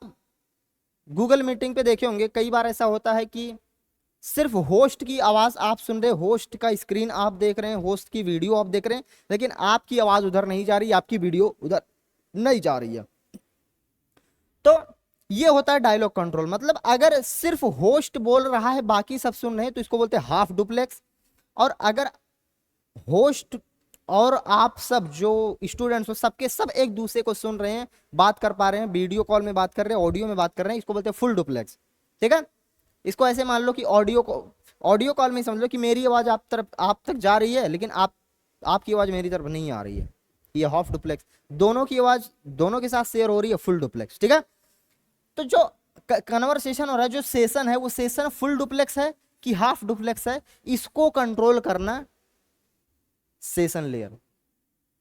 गूगल मीटिंग पे देखे होंगे, कई बार ऐसा होता है कि सिर्फ होस्ट की आवाज आप सुन रहे, होस्ट का स्क्रीन आप देख रहे हैं, होस्ट की वीडियो आप देख रहे हैं, लेकिन आपकी आवाज उधर नहीं जा रही, आपकी वीडियो उधर नहीं जा रही है। तो ये होता है डायलॉग कंट्रोल। मतलब अगर सिर्फ होस्ट बोल रहा है, बाकी सब सुन रहे हैं, तो इसको बोलते हैं हाफ डुप्लेक्स। और अगर होस्ट और आप सब जो स्टूडेंट्स हो, सबके सब एक दूसरे को सुन रहे हैं, बात कर पा रहे हैं, वीडियो कॉल में बात कर रहे हैं, ऑडियो में बात कर रहे हैं, इसको बोलते हैं फुल डुप्लेक्स, ठीक है। इसको ऐसे मान लो कि ऑडियो कॉल में समझ लो कि मेरी आवाज आप तक जा रही है, लेकिन आपकी आवाज मेरी तरफ नहीं आ रही है, ये हाफ डुप्लेक्स। दोनों की आवाज दोनों के साथ शेयर हो रही है, फुल डुप्लेक्स, ठीक है। तो जो कन्वर्सेशन हो रहा है, जो सेशन है, वो सेशन फुल डुप्लेक्स है कि हाफ डुप्लेक्स है, इसको कंट्रोल करना सेशन लेयर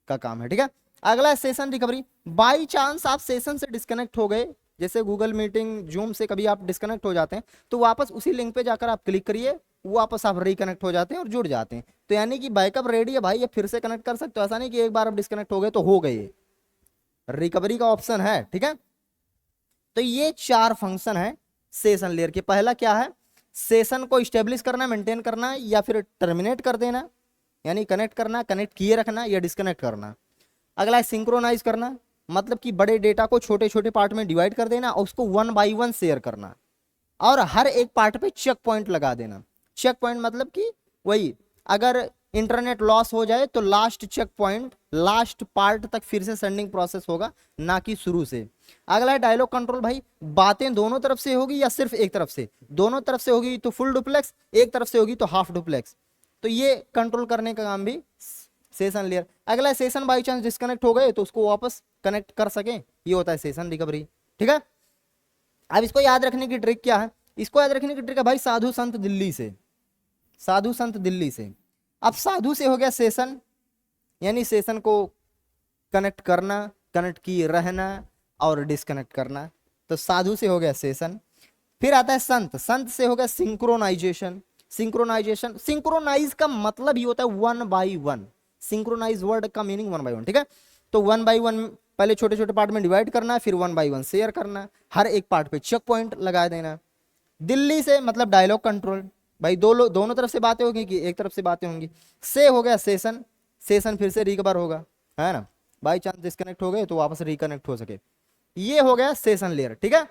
का काम है, ठीक है। अगला है सेशन रिकवरी। बाई चांस आप सेशन से डिस्कनेक्ट हो गए, जैसे गूगल मीटिंग, जूम से कभी आप डिस्कनेक्ट हो जाते हैं, तो वापस उसी लिंक पे जाकर आप क्लिक करिए, वापस आप रिकनेक्ट हो जाते हैं और जुड़ जाते हैं। तो यानी कि बैकअप रेडी है भाई, ये फिर से कनेक्ट कर सकते हो, ऐसा नहीं कि एक बार आप डिस्कनेक्ट हो गए तो हो गए, रिकवरी का ऑप्शन है, ठीक है। तो ये 4 फंक्शन है सेशन लेयर के। पहला क्या है, सेशन को स्टेब्लिश करना, मेंटेन करना, या फिर टर्मिनेट कर देना, यानी कनेक्ट करना, कनेक्ट किए रखना, या डिस्कनेक्ट करना। अगला है सिंक्रोनाइज करना, मतलब कि बड़े डेटा को छोटे छोटे पार्ट में डिवाइड कर देना और उसको 1 बाई 1 शेयर करना, और हर एक पार्ट पे चेक पॉइंट लगा देना। चेक पॉइंट मतलब कि वही, अगर इंटरनेट लॉस हो जाए तो last checkpoint, last part तक फिर से सेंडिंग प्रोसेस होगा, ना कि शुरू से। अगला है डायलॉग कंट्रोल। भाई बातें दोनों तरफ से होगी या सिर्फ एक तरफ से, दोनों तरफ से होगी तो फुल डुप्लेक्स, एक तरफ से होगी तो हाफ डुप्लेक्स। तो ये कंट्रोल करने का काम भी सेशन लेयर। अगला है सेशन बाई चांस डिस्कनेक्ट हो गए तो उसको वापस कनेक्ट कर सके, ये होता है सेशन रिकवरी, ठीक है। अब इसको याद रखने की ट्रिक क्या है, इसको याद रखने की ट्रिक है भाई साधु संत दिल्ली से, साधु संत दिल्ली से। अब साधु से हो गया सेशन, यानी सेशन को कनेक्ट करना, कनेक्ट किए रहना और डिस्कनेक्ट करना, तो साधु से हो गया सेशन। फिर आता है संत, संत से हो गया सिंक्रोनाइजेशन, सिंक्रोनाइजेशन, सिंक्रोनाइज का मतलब ही होता है one by one, synchronize word का मीनिंग वन बाई वन, ठीक है। तो वन बाई वन पहले छोटे छोटे पार्ट में डिवाइड करना, फिर वन बाई वन शेयर करना, हर एक पार्ट पे चेक पॉइंट लगा देना। दिल्ली से मतलब डायलॉग कंट्रोल, भाई दोनों तरफ से बातें होंगी कि एक तरफ से बातें होंगी। से हो गया सेशन, सेशन फिर से रिकवर होगा, है ना, बाई चांस डिस्कनेक्ट हो गए तो वापस रिकनेक्ट हो सके, ये हो गया सेशन लेयर, ठीक है।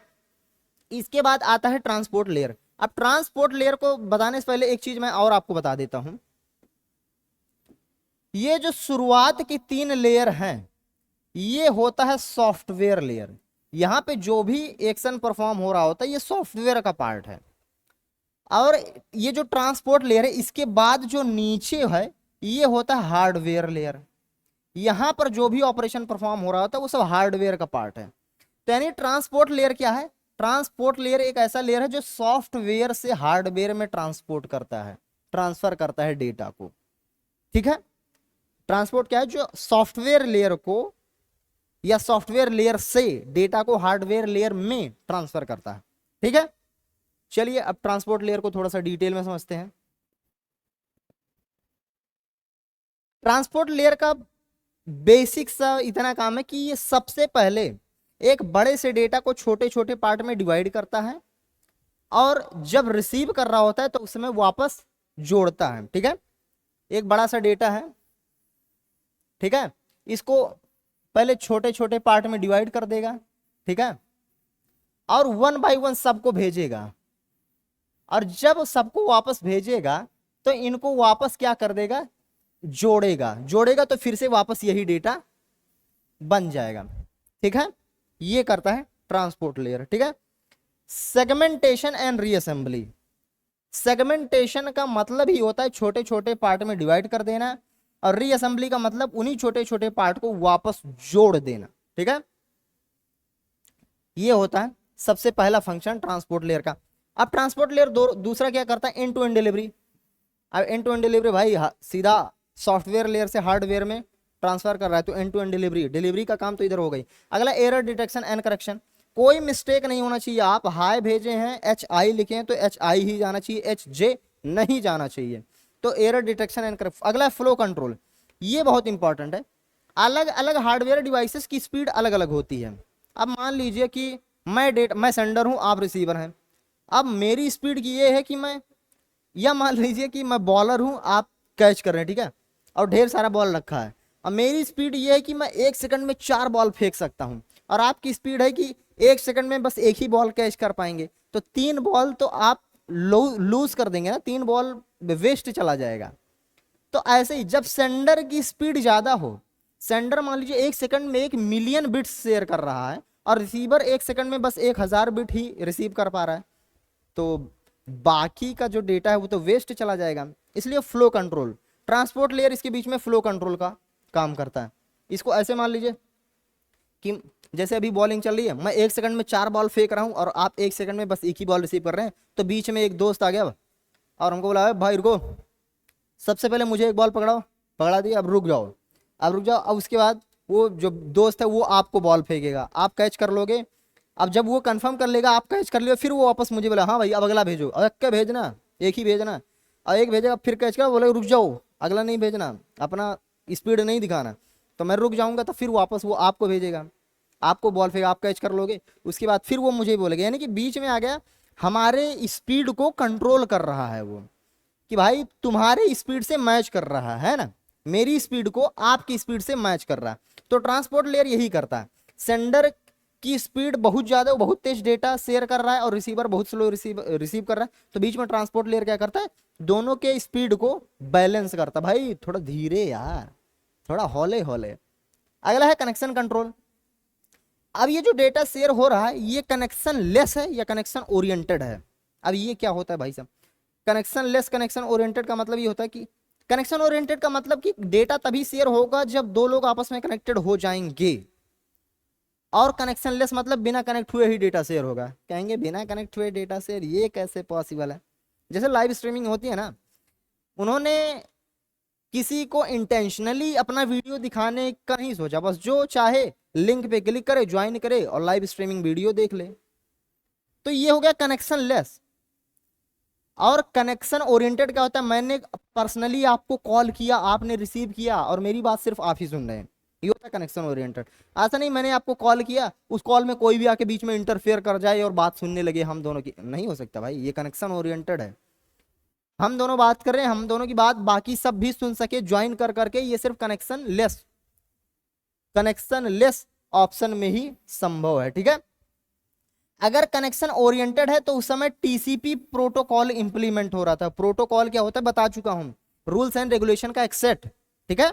इसके बाद आता है ट्रांसपोर्ट लेयर। अब ट्रांसपोर्ट लेयर को बताने से पहले एक चीज मैं और आपको बता देता हूं, ये जो शुरुआत की 3 लेयर हैं ये होता है सॉफ्टवेयर लेयर। यहां पे जो भी एक्शन परफॉर्म हो रहा होता है ये सॉफ्टवेयर का पार्ट है। और ये जो ट्रांसपोर्ट लेयर है इसके बाद जो नीचे है ये होता है हार्डवेयर लेयर। यहां पर जो भी ऑपरेशन परफॉर्म हो रहा होता है वो सब हार्डवेयर का पार्ट है। तो यानी ट्रांसपोर्ट लेयर क्या है, ट्रांसपोर्ट लेयर एक ऐसा लेयर है जो सॉफ्टवेयर से हार्डवेयर में ट्रांसपोर्ट करता है, ट्रांसफर करता है डेटा को, ठीक है। ट्रांसपोर्ट क्या है, जो सॉफ्टवेयर लेयर को या सॉफ्टवेयर लेयर से डेटा को हार्डवेयर लेयर में ट्रांसफर करता है, ठीक है। चलिए अब ट्रांसपोर्ट लेयर को थोड़ा सा डिटेल में समझते हैं। ट्रांसपोर्ट लेयर का बेसिक सा इतना काम है कि ये सबसे पहले एक बड़े से डेटा को छोटे छोटे पार्ट में डिवाइड करता है और जब रिसीव कर रहा होता है तो उसमें वापस जोड़ता है, ठीक है। एक बड़ा सा डेटा है, ठीक है, इसको पहले छोटे छोटे पार्ट में डिवाइड कर देगा, ठीक है, और वन बाय वन सबको भेजेगा। और जब सबको वापस भेजेगा तो इनको वापस क्या कर देगा, जोड़ेगा, जोड़ेगा तो फिर से वापस यही डेटा बन जाएगा, ठीक है। ये करता है ट्रांसपोर्ट लेयर, ठीक है। सेगमेंटेशन एंड रीअसेंबली, सेगमेंटेशन का मतलब ही होता है छोटे छोटे पार्ट में डिवाइड कर देना और रीअसेंबली का मतलब उन्हीं छोटे छोटे पार्ट को वापस जोड़ देना, ठीक है। ये होता है सबसे पहला फंक्शन ट्रांसपोर्ट लेयर का। अब ट्रांसपोर्ट लेयर दूसरा क्या करता है, एंड टू एंड डिलीवरी। अब एंड टू एंड डिलीवरी भाई सीधा सॉफ्टवेयर लेयर से हार्डवेयर में ट्रांसफर कर रहा है तो end to end delivery, delivery का काम तो इधर हो गई। अगला एरर डिटेक्शन एंड करेक्शन, कोई मिस्टेक नहीं होना चाहिए। आप हाई भेजे हैं HI लिखे हैं तो HI ही जाना चाहिए, HJ नहीं जाना चाहिए। तो एरर डिटेक्शन एंड करेक्शन। अगला फ्लो कंट्रोल, ये बहुत इंपॉर्टेंट है। अलग अलग हार्डवेयर डिवाइसेस की स्पीड अलग अलग होती है। अब मान लीजिए कि मैं सेंडर हूं, आप रिसीवर हैं। अब मेरी स्पीड की ये है कि या मान लीजिए कि मैं बॉलर हूं, आप कैच कर रहे हैं, ठीक है, और ढेर सारा बॉल रखा है। अब मेरी स्पीड ये है कि मैं 1 सेकंड में 4 बॉल फेंक सकता हूं और आपकी स्पीड है कि 1 सेकंड में बस एक ही बॉल कैच कर पाएंगे। तो 3 बॉल तो आप लूज कर देंगे ना, 3 बॉल वेस्ट चला जाएगा। तो ऐसे ही जब सेंडर की स्पीड ज्यादा हो, सेंडर मान लीजिए 1 सेकंड में 1 मिलियन बिट्स शेयर कर रहा है और रिसीवर 1 सेकंड में बस 1000 बिट ही रिसीव कर पा रहा है, तो बाकी का जो डेटा है वो तो वेस्ट चला जाएगा। इसलिए फ्लो कंट्रोल, ट्रांसपोर्ट लेयर इसके बीच में फ्लो कंट्रोल का काम करता है। इसको ऐसे मान लीजिए कि जैसे अभी बॉलिंग चल रही है, मैं 1 सेकंड में 4 बॉल फेंक रहा हूं और आप 1 सेकंड में बस एक ही बॉल रिसीव कर रहे हैं। तो बीच में एक दोस्त आ गया और हमको बोला भाई रुको, सबसे पहले मुझे एक बॉल पकड़ाओ, पकड़ा दिया, अब रुक जाओ, अब रुक जाओ। अब उसके बाद वो जो दोस्त है वो आपको बॉल फेंकेगा, आप कैच कर लोगे। अब जब वो कंफर्म कर लेगा आप कैच कर लियो, फिर वो वापस मुझे बोला हाँ भाई अब अगला भेजो, अब क्या भेजना, एक ही भेजना। और एक भेजेगा फिर कैच कर, बोले रुक जाओ अगला नहीं भेजना, अपना स्पीड नहीं दिखाना। तो मैं रुक जाऊंगा तो फिर वापस वो आपको भेजेगा, आपको बॉल फेंका, आप कैच कर लोगे। उसके बाद फिर वो मुझे बोलेगा, यानी कि बीच में आ गया, हमारे स्पीड को कंट्रोल कर रहा है वो, कि भाई तुम्हारे स्पीड से मैच कर रहा है ना, मेरी स्पीड को आपकी स्पीड से मैच कर रहा है। तो ट्रांसपोर्ट लेयर यही करता है। सेंडर की स्पीड बहुत ज्यादा, बहुत तेज डेटा शेयर कर रहा है और रिसीवर बहुत स्लो रिसीव कर रहा है, तो बीच में ट्रांसपोर्ट लेयर क्या करता है, दोनों के स्पीड को बैलेंस करता है। भाई थोड़ा धीरे यार, थोड़ा हौले हौले। अगला है कनेक्शन कंट्रोल। अब ये जो डेटा शेयर हो रहा है ये कनेक्शन लेस है या कनेक्शन ओरिएंटेड है। अब ये क्या होता है भाई साहब, कनेक्शन लेस कनेक्शन ओरिएंटेड का मतलब ये होता है कि कनेक्शन ओरिएंटेड का मतलब कि डेटा तभी शेयर होगा जब दो लोग आपस में कनेक्टेड हो जाएंगे। और कनेक्शन लेस मतलब बिना कनेक्ट हुए ही डेटा शेयर होगा। कहेंगे बिना कनेक्ट हुए डेटा शेयर ये कैसे पॉसिबल है? जैसे लाइव स्ट्रीमिंग होती है ना, उन्होंने किसी को इंटेंशनली अपना वीडियो दिखाने का नहीं सोचा, बस जो चाहे लिंक पे क्लिक करे, ज्वाइन करे और लाइव स्ट्रीमिंग वीडियो देख ले। तो ये हो गया कनेक्शन लेस। और कनेक्शन ओरिएंटेड क्या होता है? मैंने पर्सनली आपको कॉल किया, आपने रिसीव किया और मेरी बात सिर्फ आप ही सुन रहे हैं, ये होता है कनेक्शन ओरिएंटेड। ऐसा नहीं मैंने आपको कॉल किया, उस कॉल में कोई भी आके बीच में इंटरफेयर कर जाए और बात सुनने लगे हम दोनों की, नहीं हो सकता भाई, ये कनेक्शन ओरिएंटेड है। हम दोनों बात कर रहे हैं, हम दोनों की बात बाकी सब भी सुन सके ज्वाइन कर करके, ये सिर्फ कनेक्शन लेस ऑप्शन में ही संभव है। ठीक है, अगर कनेक्शन ओरिएंटेड है तो उस समय टीसीपी प्रोटोकॉल इंप्लीमेंट हो रहा था। प्रोटोकॉल क्या होता है बता चुका हूं, रूल्स एंड रेगुलेशन का एक सेट। ठीक है,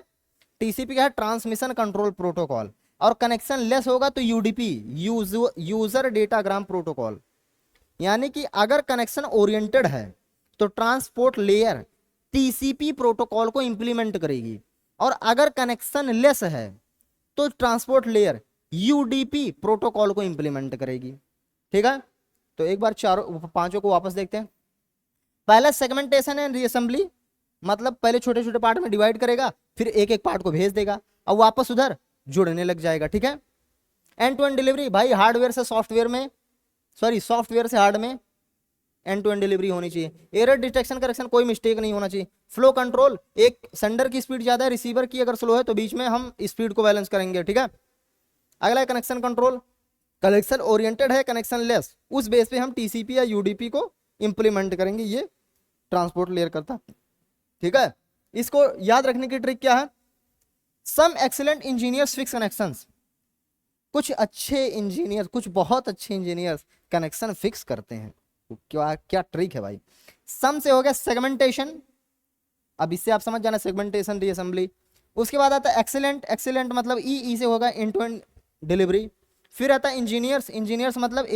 टीसीपी क्या है? Transmission control protocol. और कनेक्शन लेस होगा तो यूडीपी, यूजर डेटाग्राम प्रोटोकॉल। यानी कि अगर कनेक्शन ओरिएंटेड है तो ट्रांसपोर्ट लेयर टीसीपी प्रोटोकॉल को इंप्लीमेंट करेगी, और अगर कनेक्शन लेस है तो ट्रांसपोर्ट लेयर यूडीपी प्रोटोकॉल को इंप्लीमेंट करेगी। ठीक है, तो एक बार चारों पांचों को वापस देखते हैं। पहला सेगमेंटेशन एंड रीअसेंबली, मतलब पहले छोटे छोटे पार्ट में डिवाइड करेगा, फिर एक एक पार्ट को भेज देगा और वापस उधर जुड़ने लग जाएगा। ठीक है, एंड टू एंड डिलीवरी, भाई हार्डवेयर से सॉफ्टवेयर में, सॉरी सॉफ्टवेयर से हार्ड में एंड टू एंड डिलीवरी होनी चाहिए। एरर डिटेक्शन करेक्शन, कोई मिस्टेक नहीं होना चाहिए। फ्लो कंट्रोल, एक सेंडर की स्पीड ज्यादा है, रिसीवर की अगर स्लो है तो बीच में हम स्पीड को बैलेंस करेंगे। ठीक है, अगला है कनेक्शन कंट्रोल। कनेक्शन ओरिएंटेड है, कनेक्शन लेस, उस बेस पे हम टीसीपी या यूडीपी को इंप्लीमेंट करेंगे, ये ट्रांसपोर्ट लेयर करता है। ठीक है, इसको याद रखने की ट्रिक क्या है? सम एक्सीलेंट इंजीनियर्स फिक्स कनेक्शंस, कुछ अच्छे इंजीनियर, कुछ बहुत अच्छे इंजीनियर्स कनेक्शन फिक्स करते हैं। क्या क्या ट्रिक है भाई? सम से हो गया सेगमेंटेशन, अब इससे आप समझ जाना सेगमेंटेशन रीअसेंबली। उसके बाद आता है एक्सीलेंट, एक्सीलेंट मतलब ई से होगा एंड टू एंड डिलीवरी। फिर आता है इंजीनियर्स, इंजीनियर्स मतलब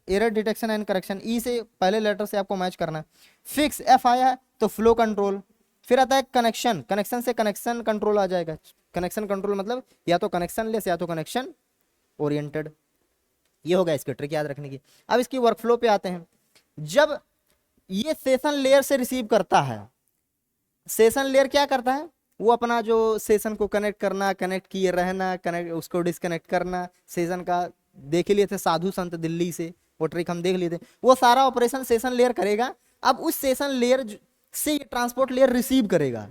एरर डिटेक्शन एंड करेक्शन, ई से पहले लेटर से आपको मैच करना है। फिक्स एफ आया है तो फ्लो कंट्रोल। फिर आता है कनेक्शन, कनेक्शन से कनेक्शन कंट्रोल आ जाएगा। कनेक्शन कंट्रोल मतलब या तो कनेक्शन लेस या तो कनेक्शन ओरिएंटेड। ये होगा इसकी ट्रिक याद रखने की। अब इसकी वर्कफ्लो पे आते हैं। जब ये सेशन लेयर से रिसीव करता है, सेशन लेयर क्या करता है? वो अपना जो सेशन को कनेक्ट करना, कनेक्ट किए रहना, कनेक्ट उसको डिस्कनेक्ट करना, सेशन का देख लिए थे साधु संत दिल्ली से, वो ट्रिक हम देख लिए थे, वो सारा ऑपरेशन सेशन लेयर करेगा। अब उस सेशन लेयर से ये ट्रांसपोर्ट लेयर रिसीव करेगा।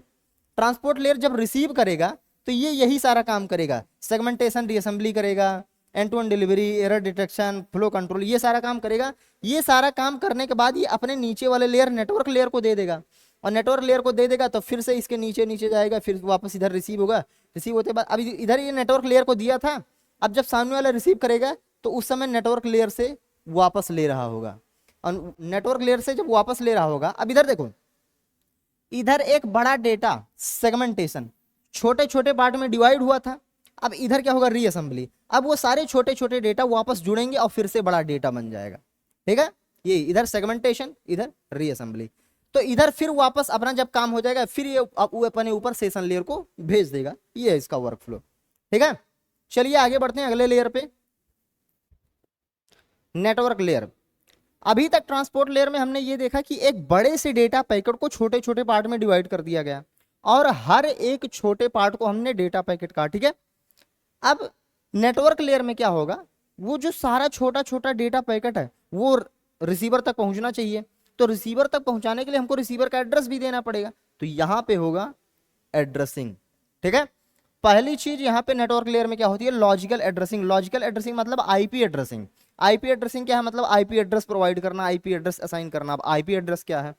ट्रांसपोर्ट लेयर जब रिसीव करेगा तो ये यही सारा काम करेगा, सेगमेंटेशन रीअसेंबली करेगा, end to end delivery, error detection, flow control, ये सारा काम करेगा। ये सारा काम करने के बाद ये अपने नीचे वाले लेयर नेटवर्क लेयर को दे देगा, और नेटवर्क लेयर को दे देगा तो फिर से इसके नीचे नीचे जाएगा, फिर वापस इधर रिसीव होगा। रिसीव होते बाद अभी इधर ये नेटवर्क लेयर को दिया था, अब जब सामने वाला रिसीव करेगा तो उस समय नेटवर्क लेयर से वापस ले रहा होगा, और नेटवर्क लेयर से जब वापस ले रहा होगा, अब इधर देखो, इधर एक बड़ा डेटा सेगमेंटेशन छोटे छोटे पार्ट में डिवाइड हुआ था, अब इधर क्या होगा? रीअसेंबली। अब वो सारे छोटे छोटे डेटा वापस जुड़ेंगे और फिर से बड़ा डेटा बन जाएगा। ठीक है, ये इधर सेगमेंटेशन, इधर रीअसेंबली। तो इधर फिर वापस अपना जब काम हो जाएगा फिर ये अपने ऊपर सेशन लेयर को भेज देगा। ये है इसका वर्कफ्लो। ठीक है, चलिए आगे बढ़ते हैं अगले लेयर पे, नेटवर्क लेयर। अभी तक ट्रांसपोर्ट लेयर में हमने ये देखा कि एक बड़े से डेटा पैकेट को छोटे छोटे पार्ट में डिवाइड कर दिया गया, और हर एक छोटे पार्ट को हमने डेटा पैकेट कहा। ठीक है, अब नेटवर्क लेयर में क्या होगा? वो जो सारा छोटा छोटा डेटा पैकेट है वो रिसीवर तक पहुंचना चाहिए, तो रिसीवर तक पहुंचाने के लिए हमको रिसीवर का एड्रेस भी देना पड़ेगा, तो यहां पे होगा एड्रेसिंग। ठीक है, पहली चीज यहां पे नेटवर्क लेयर में क्या होती है? Logical addressing. लॉजिकल एड्रेसिंग मतलब आईपी एड्रेसिंग। आईपी एड्रेसिंग क्या है? मतलब आईपी एड्रेस प्रोवाइड करना, आईपी एड्रेस असाइन करना। अब आईपी एड्रेस क्या है?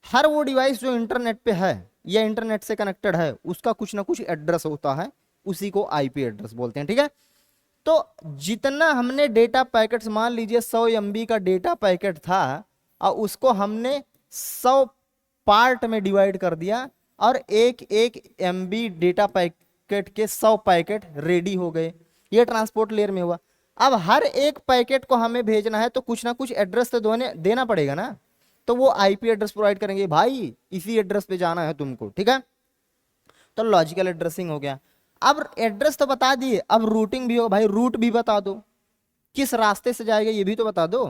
हर वो डिवाइस जो इंटरनेट पे है या इंटरनेट से कनेक्टेड है उसका कुछ ना कुछ एड्रेस होता है, उसी को आईपी एड्रेस बोलते हैं। ठीक है, तो जितना हमने डेटा पैकेट्स, मान लीजिए 100 MB का डेटा पैकेट था और उसको हमने 100 पार्ट में डिवाइड कर दिया, और एक एक MB डेटा पैकेट के 100 पैकेट रेडी हो गए। ये ट्रांसपोर्ट लेयर में हुआ। अब हर एक पैकेट को हमें भेजना है तो कुछ ना कुछ एड्रेस तो देना पड़ेगा ना, तो वो आईपी एड्रेस प्रोवाइड करेंगे, भाई इसी एड्रेस पे जाना है तुमको। ठीक है, तो लॉजिकल एड्रेसिंग हो गया। अब एड्रेस तो बता दिए, अब रूटिंग भी हो भाई, रूट भी बता दो, किस रास्ते से जाएगा ये भी तो बता दो,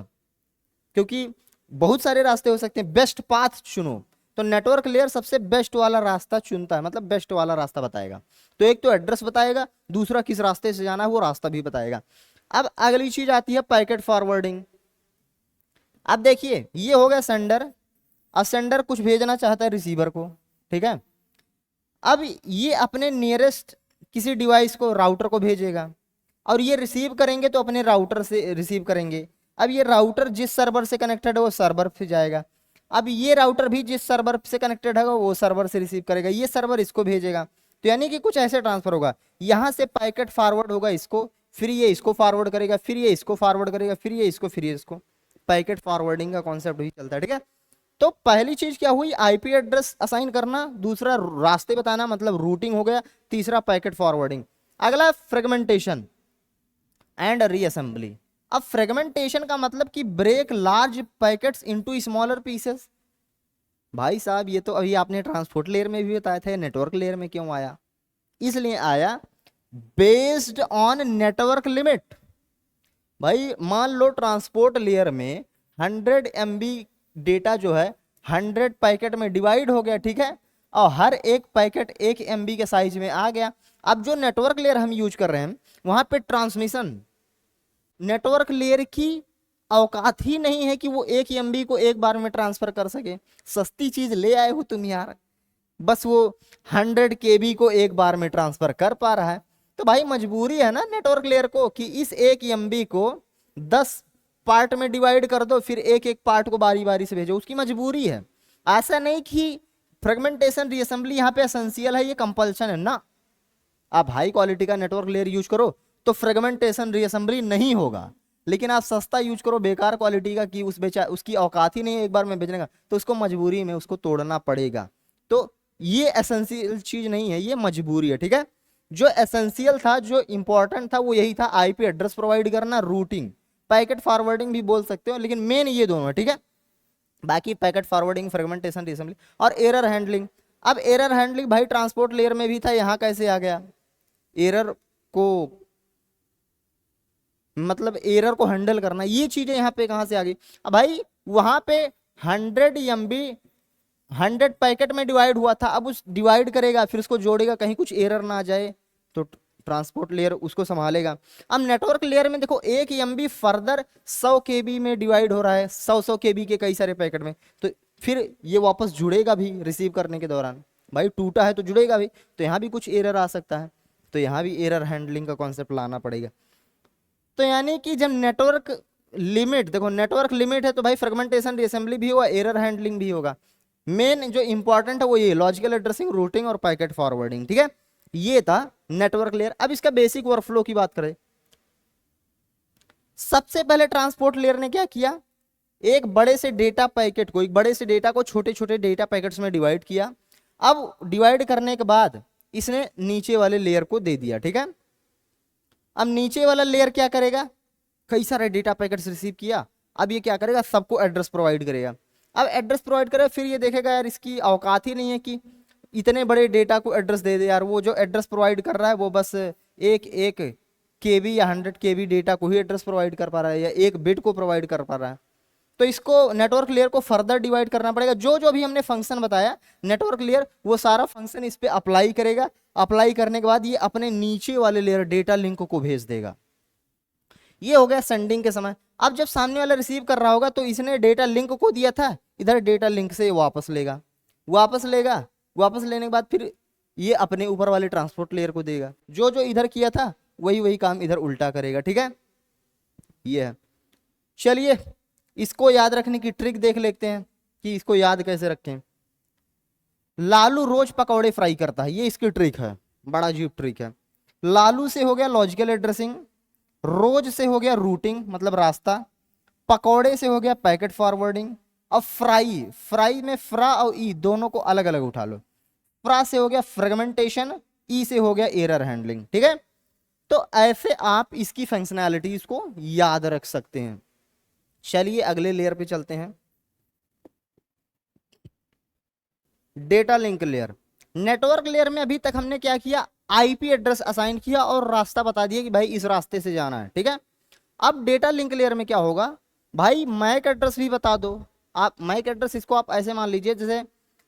क्योंकि बहुत सारे रास्ते हो सकते हैं, बेस्ट पाथ चुनो। तो नेटवर्क लेयर सबसे बेस्ट वाला रास्ता चुनता है, मतलब बेस्ट वाला रास्ता बताएगा। तो एक तो एड्रेस बताएगा, दूसरा किस रास्ते से जाना है वो रास्ता भी बताएगा। अब अगली चीज आती है पैकेट फॉरवर्डिंग। अब देखिए ये हो गया सेंडर, अब सेंडर कुछ भेजना चाहता है रिसीवर को, ठीक है। अब ये अपने नियरेस्ट किसी डिवाइस को, राउटर को भेजेगा, और ये रिसीव करेंगे तो अपने राउटर से रिसीव करेंगे। अब ये राउटर जिस सर्वर से कनेक्टेड है वो सर्वर पे जाएगा, अब ये राउटर भी जिस सर्वर से कनेक्टेड है वो सर्वर से रिसीव करेगा, ये सर्वर इसको भेजेगा। तो यानी कि कुछ ऐसे ट्रांसफर होगा, यहाँ से पैकेट फॉरवर्ड होगा इसको, फिर ये इसको फॉरवर्ड करेगा, फिर ये इसको फॉरवर्ड करेगा, फिर ये इसको, फिर ये इसको। पैकेट फॉरवर्डिंग का कॉन्सेप्ट ही चलता है, ठीक है। तो पहली चीज क्या हुई, आईपी एड्रेस असाइन करना, दूसरा रास्ते बताना मतलब रूटिंग हो गया, तीसरा पैकेट फॉरवर्डिंग। अगला फ्रेगमेंटेशन एंड रीअसेंबली। अब फ्रेगमेंटेशन का मतलब कि break large packets into smaller pieces. भाई साहब ये तो अभी आपने ट्रांसपोर्ट लेयर में भी बताया था, नेटवर्क लेयर में क्यों आया, इसलिए आया बेस्ड ऑन नेटवर्क लिमिट। भाई मान लो ट्रांसपोर्ट लेयर में 100 MB डेटा जो है 100 पैकेट में डिवाइड हो गया, ठीक है, और हर एक पैकेट 1 MB के साइज में आ गया। अब जो नेटवर्क लेयर हम यूज कर रहे हैं वहां पे ट्रांसमिशन, नेटवर्क लेयर की औकात ही नहीं है कि वो 1 MB को एक बार में ट्रांसफर कर सके। सस्ती चीज ले आए हो तुम यार, बस वो 100 KB को एक बार में ट्रांसफर कर पा रहा है। तो भाई मजबूरी है ना नेटवर्क लेयर को कि इस 1 MB को 10 पार्ट में डिवाइड कर दो, फिर एक एक पार्ट को बारी बारी से भेजो, उसकी मजबूरी है। ऐसा नहीं कि फ्रेगमेंटेशन रीअसेंबली यहाँ पे एसेंशियल है, ये कंपल्शन है ना। आप हाई क्वालिटी का नेटवर्क लेयर यूज करो तो फ्रेगमेंटेशन रीअसेंबली नहीं होगा, लेकिन आप सस्ता यूज करो बेकार क्वालिटी का कि उसकी औकात ही नहीं है एक बार में भेजने का, तो उसको मजबूरी में उसको तोड़ना पड़ेगा। तो ये एसेंशियल चीज नहीं है, ये मजबूरी है, ठीक है। जो एसेंशियल था, जो इंपॉर्टेंट था वो यही था, आईपी एड्रेस प्रोवाइड करना, रूटिंग, पैकेट फॉरवर्डिंग भी बोल सकते हो, लेकिन मेन ये दोनों है, ठीक है। बाकी पैकेट फॉरवर्डिंग, फ्रेगमेंटेशन, रीअसेंबली और एरर हैंडलिंग। अब एरर हैंडलिंग भाई ट्रांसपोर्ट लेयर में भी था, यहाँ कैसे आ गया, एरर को मतलब एरर को हैंडल करना, ये चीजें यहाँ पे कहां से आ गई। अब भाई वहां पे 100 MB 100 पैकेट में डिवाइड हुआ था, अब उस डिवाइड करेगा फिर उसको जोड़ेगा, कहीं कुछ एरर ना आ जाए तो ट्रांसपोर्ट लेयर उसको संभालेगा। अब नेटवर्क लेयर में देखो 1 MB फर्दर 100 KB में डिवाइड हो रहा है, 100 KB के कई सारे पैकेट में, तो फिर ये वापस जुड़ेगा भी रिसीव करने के दौरान, भाई टूटा है तो जुड़ेगा भी, तो यहाँ भी कुछ एरर आ सकता है, तो यहाँ भी एरर हैंडलिंग का कॉन्सेप्ट लाना पड़ेगा। तो यानी कि जब नेटवर्क लिमिट, देखो नेटवर्क लिमिट है तो भाई फ्रेगमेंटेशन रीअसेंबली भी होगा, एरर हैंडलिंग भी होगा। मेन जो इंपॉर्टेंट है वो ये लॉजिकल एड्रेसिंग, रूटिंग और पैकेट फॉरवर्डिंग, ठीक है। ये था नेटवर्क लेयर। अब इसका बेसिक वर्कफ्लो की बात करें, सबसे पहले ट्रांसपोर्ट लेयर ने क्या किया, एक बड़े से डेटा पैकेट को, एक बड़े से डेटा को छोटे छोटे डेटा पैकेट्स में डिवाइड किया। अब डिवाइड करने के बाद इसने नीचे वाले लेयर को दे दिया, ठीक है। अब नीचे वाला लेयर क्या करेगा, कई सारे डेटा पैकेट्स रिसीव किया, अब ये क्या करेगा, सबको एड्रेस प्रोवाइड करेगा। अब एड्रेस प्रोवाइड करेगा, फिर ये देखेगा यार इसकी औकात ही नहीं है कि इतने बड़े डेटा को एड्रेस दे दे यार, वो जो एड्रेस प्रोवाइड कर रहा है वो बस एक एक KB या 100 KB डेटा को ही एड्रेस प्रोवाइड कर पा रहा है, या एक बिट को प्रोवाइड कर पा रहा है। तो इसको नेटवर्क लेयर को फर्दर डिवाइड करना पड़ेगा, जो जो भी हमने फंक्शन बताया नेटवर्क लेयर वो सारा फंक्शन इस पे अप्लाई करेगा। अप्लाई करने के बाद ये अपने नीचे वाले लेयर डेटा लिंक को भेज देगा। ये हो गया सेंडिंग के समय। अब जब सामने वाला रिसीव कर रहा होगा तो इसने डेटा लिंक को दिया था, इधर डेटा लिंक से वापस लेगा, वापस लेने के बाद फिर ये अपने ऊपर वाले ट्रांसपोर्ट लेयर को देगा, जो जो इधर किया था वही वही काम इधर उल्टा करेगा, ठीक है। ये है। चलिए इसको याद रखने की ट्रिक देख लेते हैं कि इसको याद कैसे रखें। लालू रोज पकौड़े फ्राई करता है, ये इसकी ट्रिक है, बड़ा अजीब ट्रिक है। लालू से हो गया लॉजिकल एड्रेसिंग, रोज से हो गया रूटिंग मतलब रास्ता, पकौड़े से हो गया पैकेट फॉरवर्डिंग। अब फ्राई में फ्रा और ई दोनों को अलग अलग उठा लो। फ्रा से हो गया फ्रेगमेंटेशन, ई से हो गया एरर हैंडलिंग, ठीक है। तो ऐसे आप इसकी फंक्शनैलिटीज को याद रख सकते हैं। चलिए अगले लेयर पे चलते हैं, data link layer. Network layer में अभी तक हमने क्या किया, आईपी एड्रेस असाइन किया और रास्ता बता दिया कि भाई इस रास्ते से जाना है, ठीक है। अब डेटा लिंक लेयर में क्या होगा, भाई मैक एड्रेस भी बता दो। आप मैक एड्रेस, इसको आप ऐसे मान लीजिए जैसे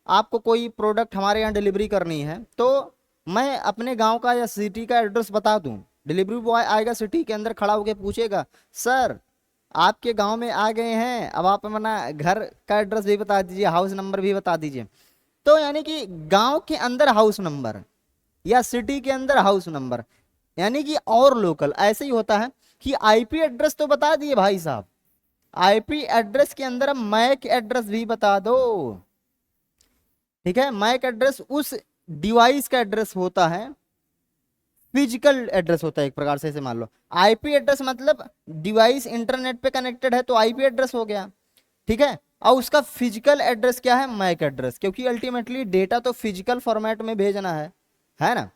आपको कोई प्रोडक्ट हमारे यहाँ डिलीवरी करनी है, तो मैं अपने गांव का या सिटी का एड्रेस बता दूं, डिलीवरी बॉय आएगा सिटी के अंदर खड़ा होकर पूछेगा, सर आपके गांव में आ गए हैं, अब आप अपना घर का एड्रेस भी बता दीजिए, हाउस नंबर भी बता दीजिए। तो यानी कि गांव के अंदर हाउस नंबर या सिटी के अंदर हाउस नंबर, यानी कि और लोकल ऐसे ही होता है कि आईपी एड्रेस तो बता दिए भाई साहब, आईपी एड्रेस के अंदर मैक एड्रेस भी बता दो, ठीक है। मैक एड्रेस उस डिवाइस का एड्रेस होता है, फिजिकल एड्रेस होता है एक प्रकार से, ऐसे मान लो। आईपी एड्रेस मतलब डिवाइस इंटरनेट पे कनेक्टेड है तो आईपी एड्रेस हो गया, ठीक है। और उसका फिजिकल एड्रेस क्या है, मैक एड्रेस, क्योंकि अल्टीमेटली डेटा तो फिजिकल फॉर्मेट में भेजना है ना।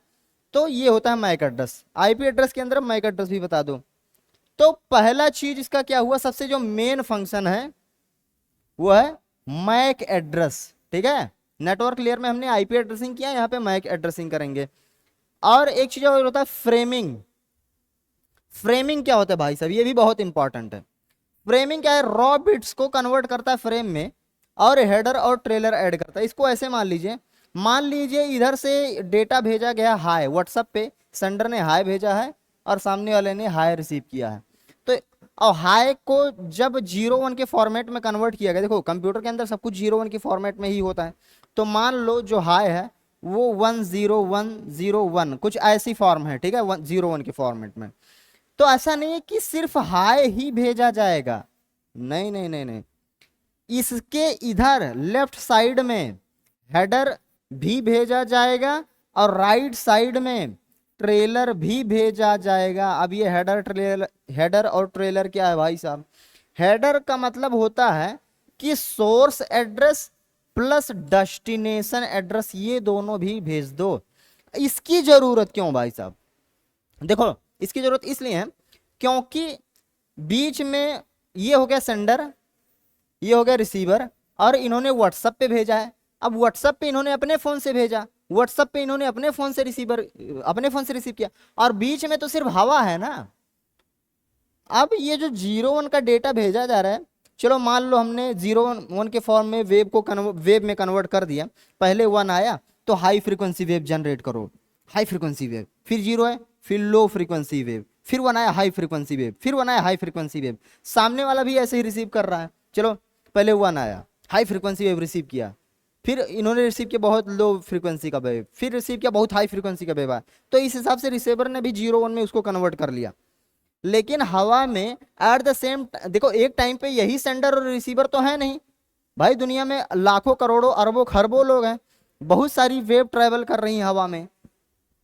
तो ये होता है मैक एड्रेस, आईपी एड्रेस के अंदर मैक एड्रेस भी बता दो। तो पहला चीज इसका क्या हुआ, सबसे जो मेन फंक्शन है वो है मैक एड्रेस, ठीक है। नेटवर्क लेयर में हमने आईपी एड्रेसिंग किया, यहाँ पे मैक एड्रेसिंग करेंगे। और एक चीज और होता है फ्रेमिंग। फ्रेमिंग क्या होता है भाई साहब, ये भी बहुत इंपॉर्टेंट है। फ्रेमिंग क्या है, रॉ बिट्स को कन्वर्ट करता है फ्रेम में और हेडर और ट्रेलर ऐड करता है। इसको ऐसे मान लीजिए इधर से डेटा भेजा गया हाय व्हाट्सएप पे, सेंडर ने हाय भेजा है और सामने वाले ने हाय रिसीव किया है। तो और हाय को जब 0 1 के फॉर्मेट में कन्वर्ट किया गया, देखो कंप्यूटर के अंदर सब कुछ 0 1 के फॉर्मेट में ही होता है, तो मान लो जो हाय है वो 10101 कुछ ऐसी फॉर्म है, ठीक है, 0 1 के फॉर्मेट में। तो ऐसा नहीं है कि सिर्फ हाय ही भेजा जाएगा, नहीं नहीं नहीं नहीं, इसके इधर लेफ्ट साइड में हेडर भी भेजा जाएगा और राइट साइड में ट्रेलर भी भेजा जाएगा। अब ये हेडर और ट्रेलर क्या है भाई साहब, हेडर का मतलब होता है कि source address plus destination address, ये दोनों भी भेज दो। इसकी जरूरत क्यों भाई साहब, देखो इसकी जरूरत इसलिए है क्योंकि बीच में ये हो गया सेंडर, ये हो गया रिसीवर, और इन्होंने व्हाट्सएप पे भेजा है। अब व्हाट्सएप पे इन्होंने अपने फोन से भेजा, व्हाट्सएप पे इन्होंने अपने फोन से रिसीव किया, और बीच में तो सिर्फ हवा है ना। अब ये जो 0 1 का डेटा भेजा जा रहा है, चलो मान लो हमने 0 1 के फॉर्म में वेब में कन्वर्ट कर दिया, पहले 1 आया तो हाई फ्रीक्वेंसी वेव जनरेट करो, हाई फ्रीक्वेंसी वेव, फिर 0 है, फिर लो फ्रीक्वेंसी वेव, फिर 1 आया हाई फ्रीक्वेंसी वेव, फिर 1 आया हाई फ्रीक्वेंसी वेव। सामने वाला भी ऐसे ही रिसीव कर रहा है, चलो पहले 1 आया हाई फ्रीक्वेंसी वेव रिसीव किया, फिर इन्होंने रिसीव किया बहुत लो फ्रीक्वेंसी का वेव, फिर रिसीव किया बहुत हाई फ्रीक्वेंसी का वेव आया, तो इस हिसाब से रिसीवर ने भी 0 1 में उसको कन्वर्ट कर लिया। लेकिन हवा में एट द सेम, देखो एक टाइम पे यही सेंडर और रिसीवर तो है नहीं भाई, दुनिया में लाखों करोड़ों अरबों खरबों लोग हैं, बहुत सारी वेव ट्रेवल कर रही हैं हवा में।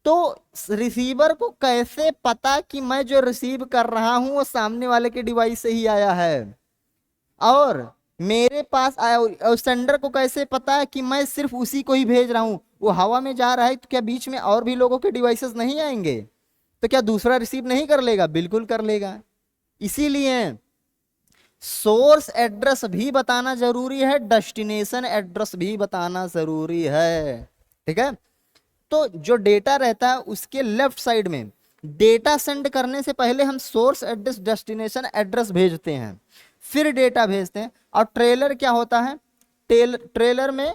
तो रिसीवर को कैसे पता कि मैं जो रिसीव कर रहा हूं वो सामने वाले के डिवाइस से ही आया है, और मेरे पास आया, और सेंडर को कैसे पता है कि मैं सिर्फ उसी को ही भेज रहा हूं। वो हवा में जा रहा है तो क्या बीच में और भी लोगों के डिवाइसेस नहीं आएंगे, तो क्या दूसरा रिसीव नहीं कर लेगा, बिल्कुल कर लेगा। इसीलिए सोर्स एड्रेस भी बताना जरूरी है, डेस्टिनेशन एड्रेस भी बताना जरूरी है, ठीक है। तो जो डेटा रहता है उसके लेफ्ट साइड में डेटा सेंड करने से पहले हम सोर्स एड्रेस डेस्टिनेशन एड्रेस भेजते हैं, फिर डेटा भेजते हैं। और ट्रेलर क्या होता है, ट्रेलर में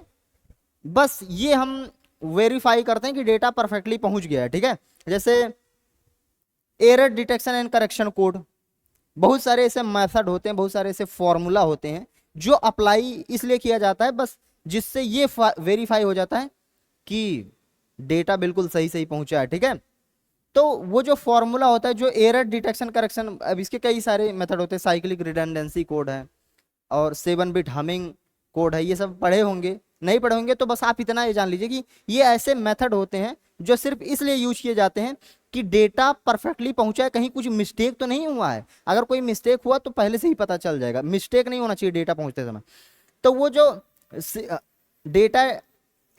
बस ये हम वेरीफाई करते हैं कि डेटा परफेक्टली पहुंच गया है, ठीक है। जैसे error detection and correction code, बहुत सारे ऐसे मेथड होते हैं, बहुत सारे ऐसे फॉर्मूला होते हैं जो अप्लाई इसलिए किया जाता है बस जिससे ये वेरीफाई हो जाता है कि डेटा बिल्कुल सही सही पहुंचा है, ठीक है। तो वो जो फॉर्मूला होता है जो एरर डिटेक्शन करेक्शन, अब इसके कई सारे मेथड होते हैं, साइक्लिक रिडंडेंसी कोड है और 7 बिट हमिंग कोड है, ये सब पढ़े होंगे, नहीं पढ़े होंगे तो बस आप इतना ये जान लीजिए कि ये ऐसे मेथड होते हैं जो सिर्फ इसलिए यूज किए जाते हैं कि डेटा परफेक्टली पहुंचा है, कहीं कुछ मिस्टेक तो नहीं हुआ है। अगर कोई मिस्टेक हुआ तो पहले से ही पता चल जाएगा, मिस्टेक नहीं होना चाहिए डेटा पहुंचते समय। तो वो जो data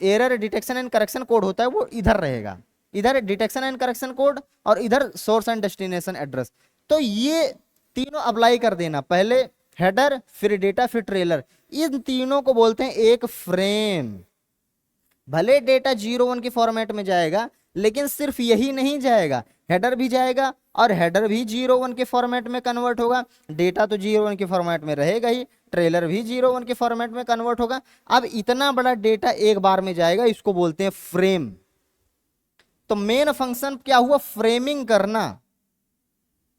error detection and correction code होता है वो इधर रहेगा, इधर डिटेक्शन एंड करेक्शन कोड और इधर सोर्स एंड डेस्टिनेशन एड्रेस। तो ये तीनों अप्लाई कर देना, पहले हेडर फिर डेटा फिर ट्रेलर, इन तीनों को बोलते हैं एक फ्रेम। भले डेटा 0 1 के फॉर्मेट में जाएगा लेकिन सिर्फ यही नहीं जाएगा, हेडर भी जाएगा और हेडर भी 0 1 के फॉर्मेट में कन्वर्ट होगा, डेटा तो 0 1 के फॉर्मेट में रहेगा ही, ट्रेलर भी 0 1 के फॉर्मेट में कन्वर्ट होगा। अब इतना बड़ा डेटा एक बार में जाएगा, इसको बोलते हैं फ्रेम। तो मेन फंक्शन क्या हुआ, फ्रेमिंग करना।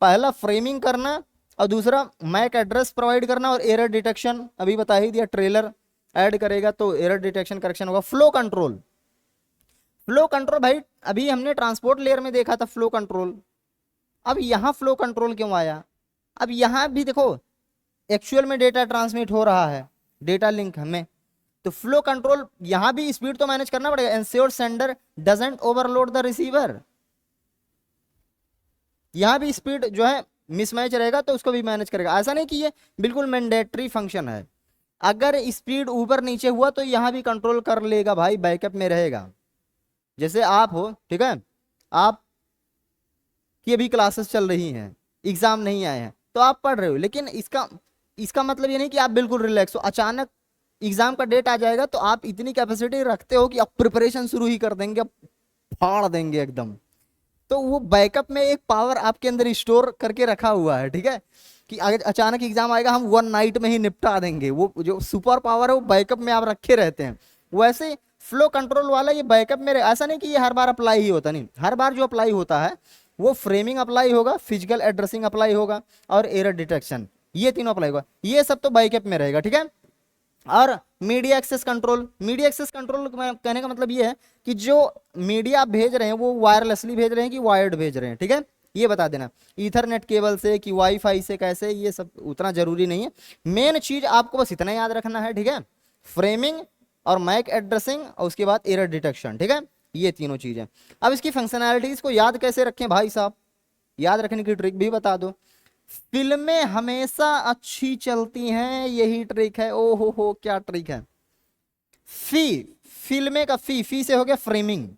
पहला फ्रेमिंग करना और दूसरा मैक एड्रेस प्रोवाइड करना और एरर डिटेक्शन, अभी बता ही दिया, ट्रेलर ऐड करेगा तो एरर डिटेक्शन करेक्शन होगा। फ्लो कंट्रोल, फ्लो कंट्रोल भाई अभी हमने ट्रांसपोर्ट लेयर में देखा था फ्लो कंट्रोल, अब यहां फ्लो कंट्रोल क्यों आया? अब यहां भी देखो एक्चुअल में डेटा ट्रांसमिट हो रहा है डेटा लिंक हमें, तो फ्लो कंट्रोल यहां भी स्पीड तो मैनेज करना पड़ेगा। Ensure sender doesn't overload the receiver, यहां भी स्पीड जो है मिसमैच रहेगा तो उसको भी मैनेज करेगा। ऐसा नहीं कि ये बिल्कुल मैंडेटरी फंक्शन है, अगर स्पीड ऊपर नीचे हुआ तो यहां भी कंट्रोल कर लेगा भाई, बैकअप में रहेगा। जैसे आप हो, ठीक है, आप की अभी क्लासेस चल रही हैं, एग्जाम नहीं आए हैं तो आप पढ़ रहे हो, लेकिन इसका मतलब ये नहीं कि आप बिल्कुल रिलैक्स हो। अचानक एग्जाम का डेट आ जाएगा तो आप इतनी कैपेसिटी रखते हो कि आप प्रिपरेशन शुरू ही कर देंगे, आप फाड़ देंगे एकदम। तो वो बैकअप में एक पावर आपके अंदर स्टोर करके रखा हुआ है, ठीक है, कि अगर अचानक एग्जाम आएगा हम 1 नाइट में ही निपटा देंगे। वो जो सुपर पावर है वो बैकअप में आप रखे रहते हैं। वैसे फ्लो कंट्रोल वाला ये बैकअप में, ऐसा नहीं कि ये हर बार अप्लाई ही होता, नहीं, हर बार जो अप्लाई होता है वो फ्रेमिंग अप्लाई होगा, फिजिकल एड्रेसिंग अप्लाई होगा और एरर डिटेक्शन, ये तीनों अप्लाई होगा। ये सब तो बैकअप में रहेगा, ठीक है। और media access control, media access control कहने का मतलब ये है कि जो मीडिया आप भेज रहे हैं वो वायरलेसली भेज रहे हैं कि वायर्ड भेज रहे हैं, ठीक है, ये बता देना। ईथरनेट केबल से कि वाईफाई से कैसे, ये सब उतना जरूरी नहीं है। मेन चीज आपको बस इतना याद रखना है, ठीक है, फ्रेमिंग और मैक एड्रेसिंग और उसके बाद एरर डिटेक्शन, ठीक है, ये तीनों चीजें। अब इसकी फंक्शनैलिटीज को याद कैसे रखें भाई साहब, याद रखने की ट्रिक भी बता दो। फिल्में हमेशा अच्छी चलती हैं, यही ट्रिक है। ओ हो क्या ट्रिक है। फिल्में का फी से हो गया फ्रेमिंग।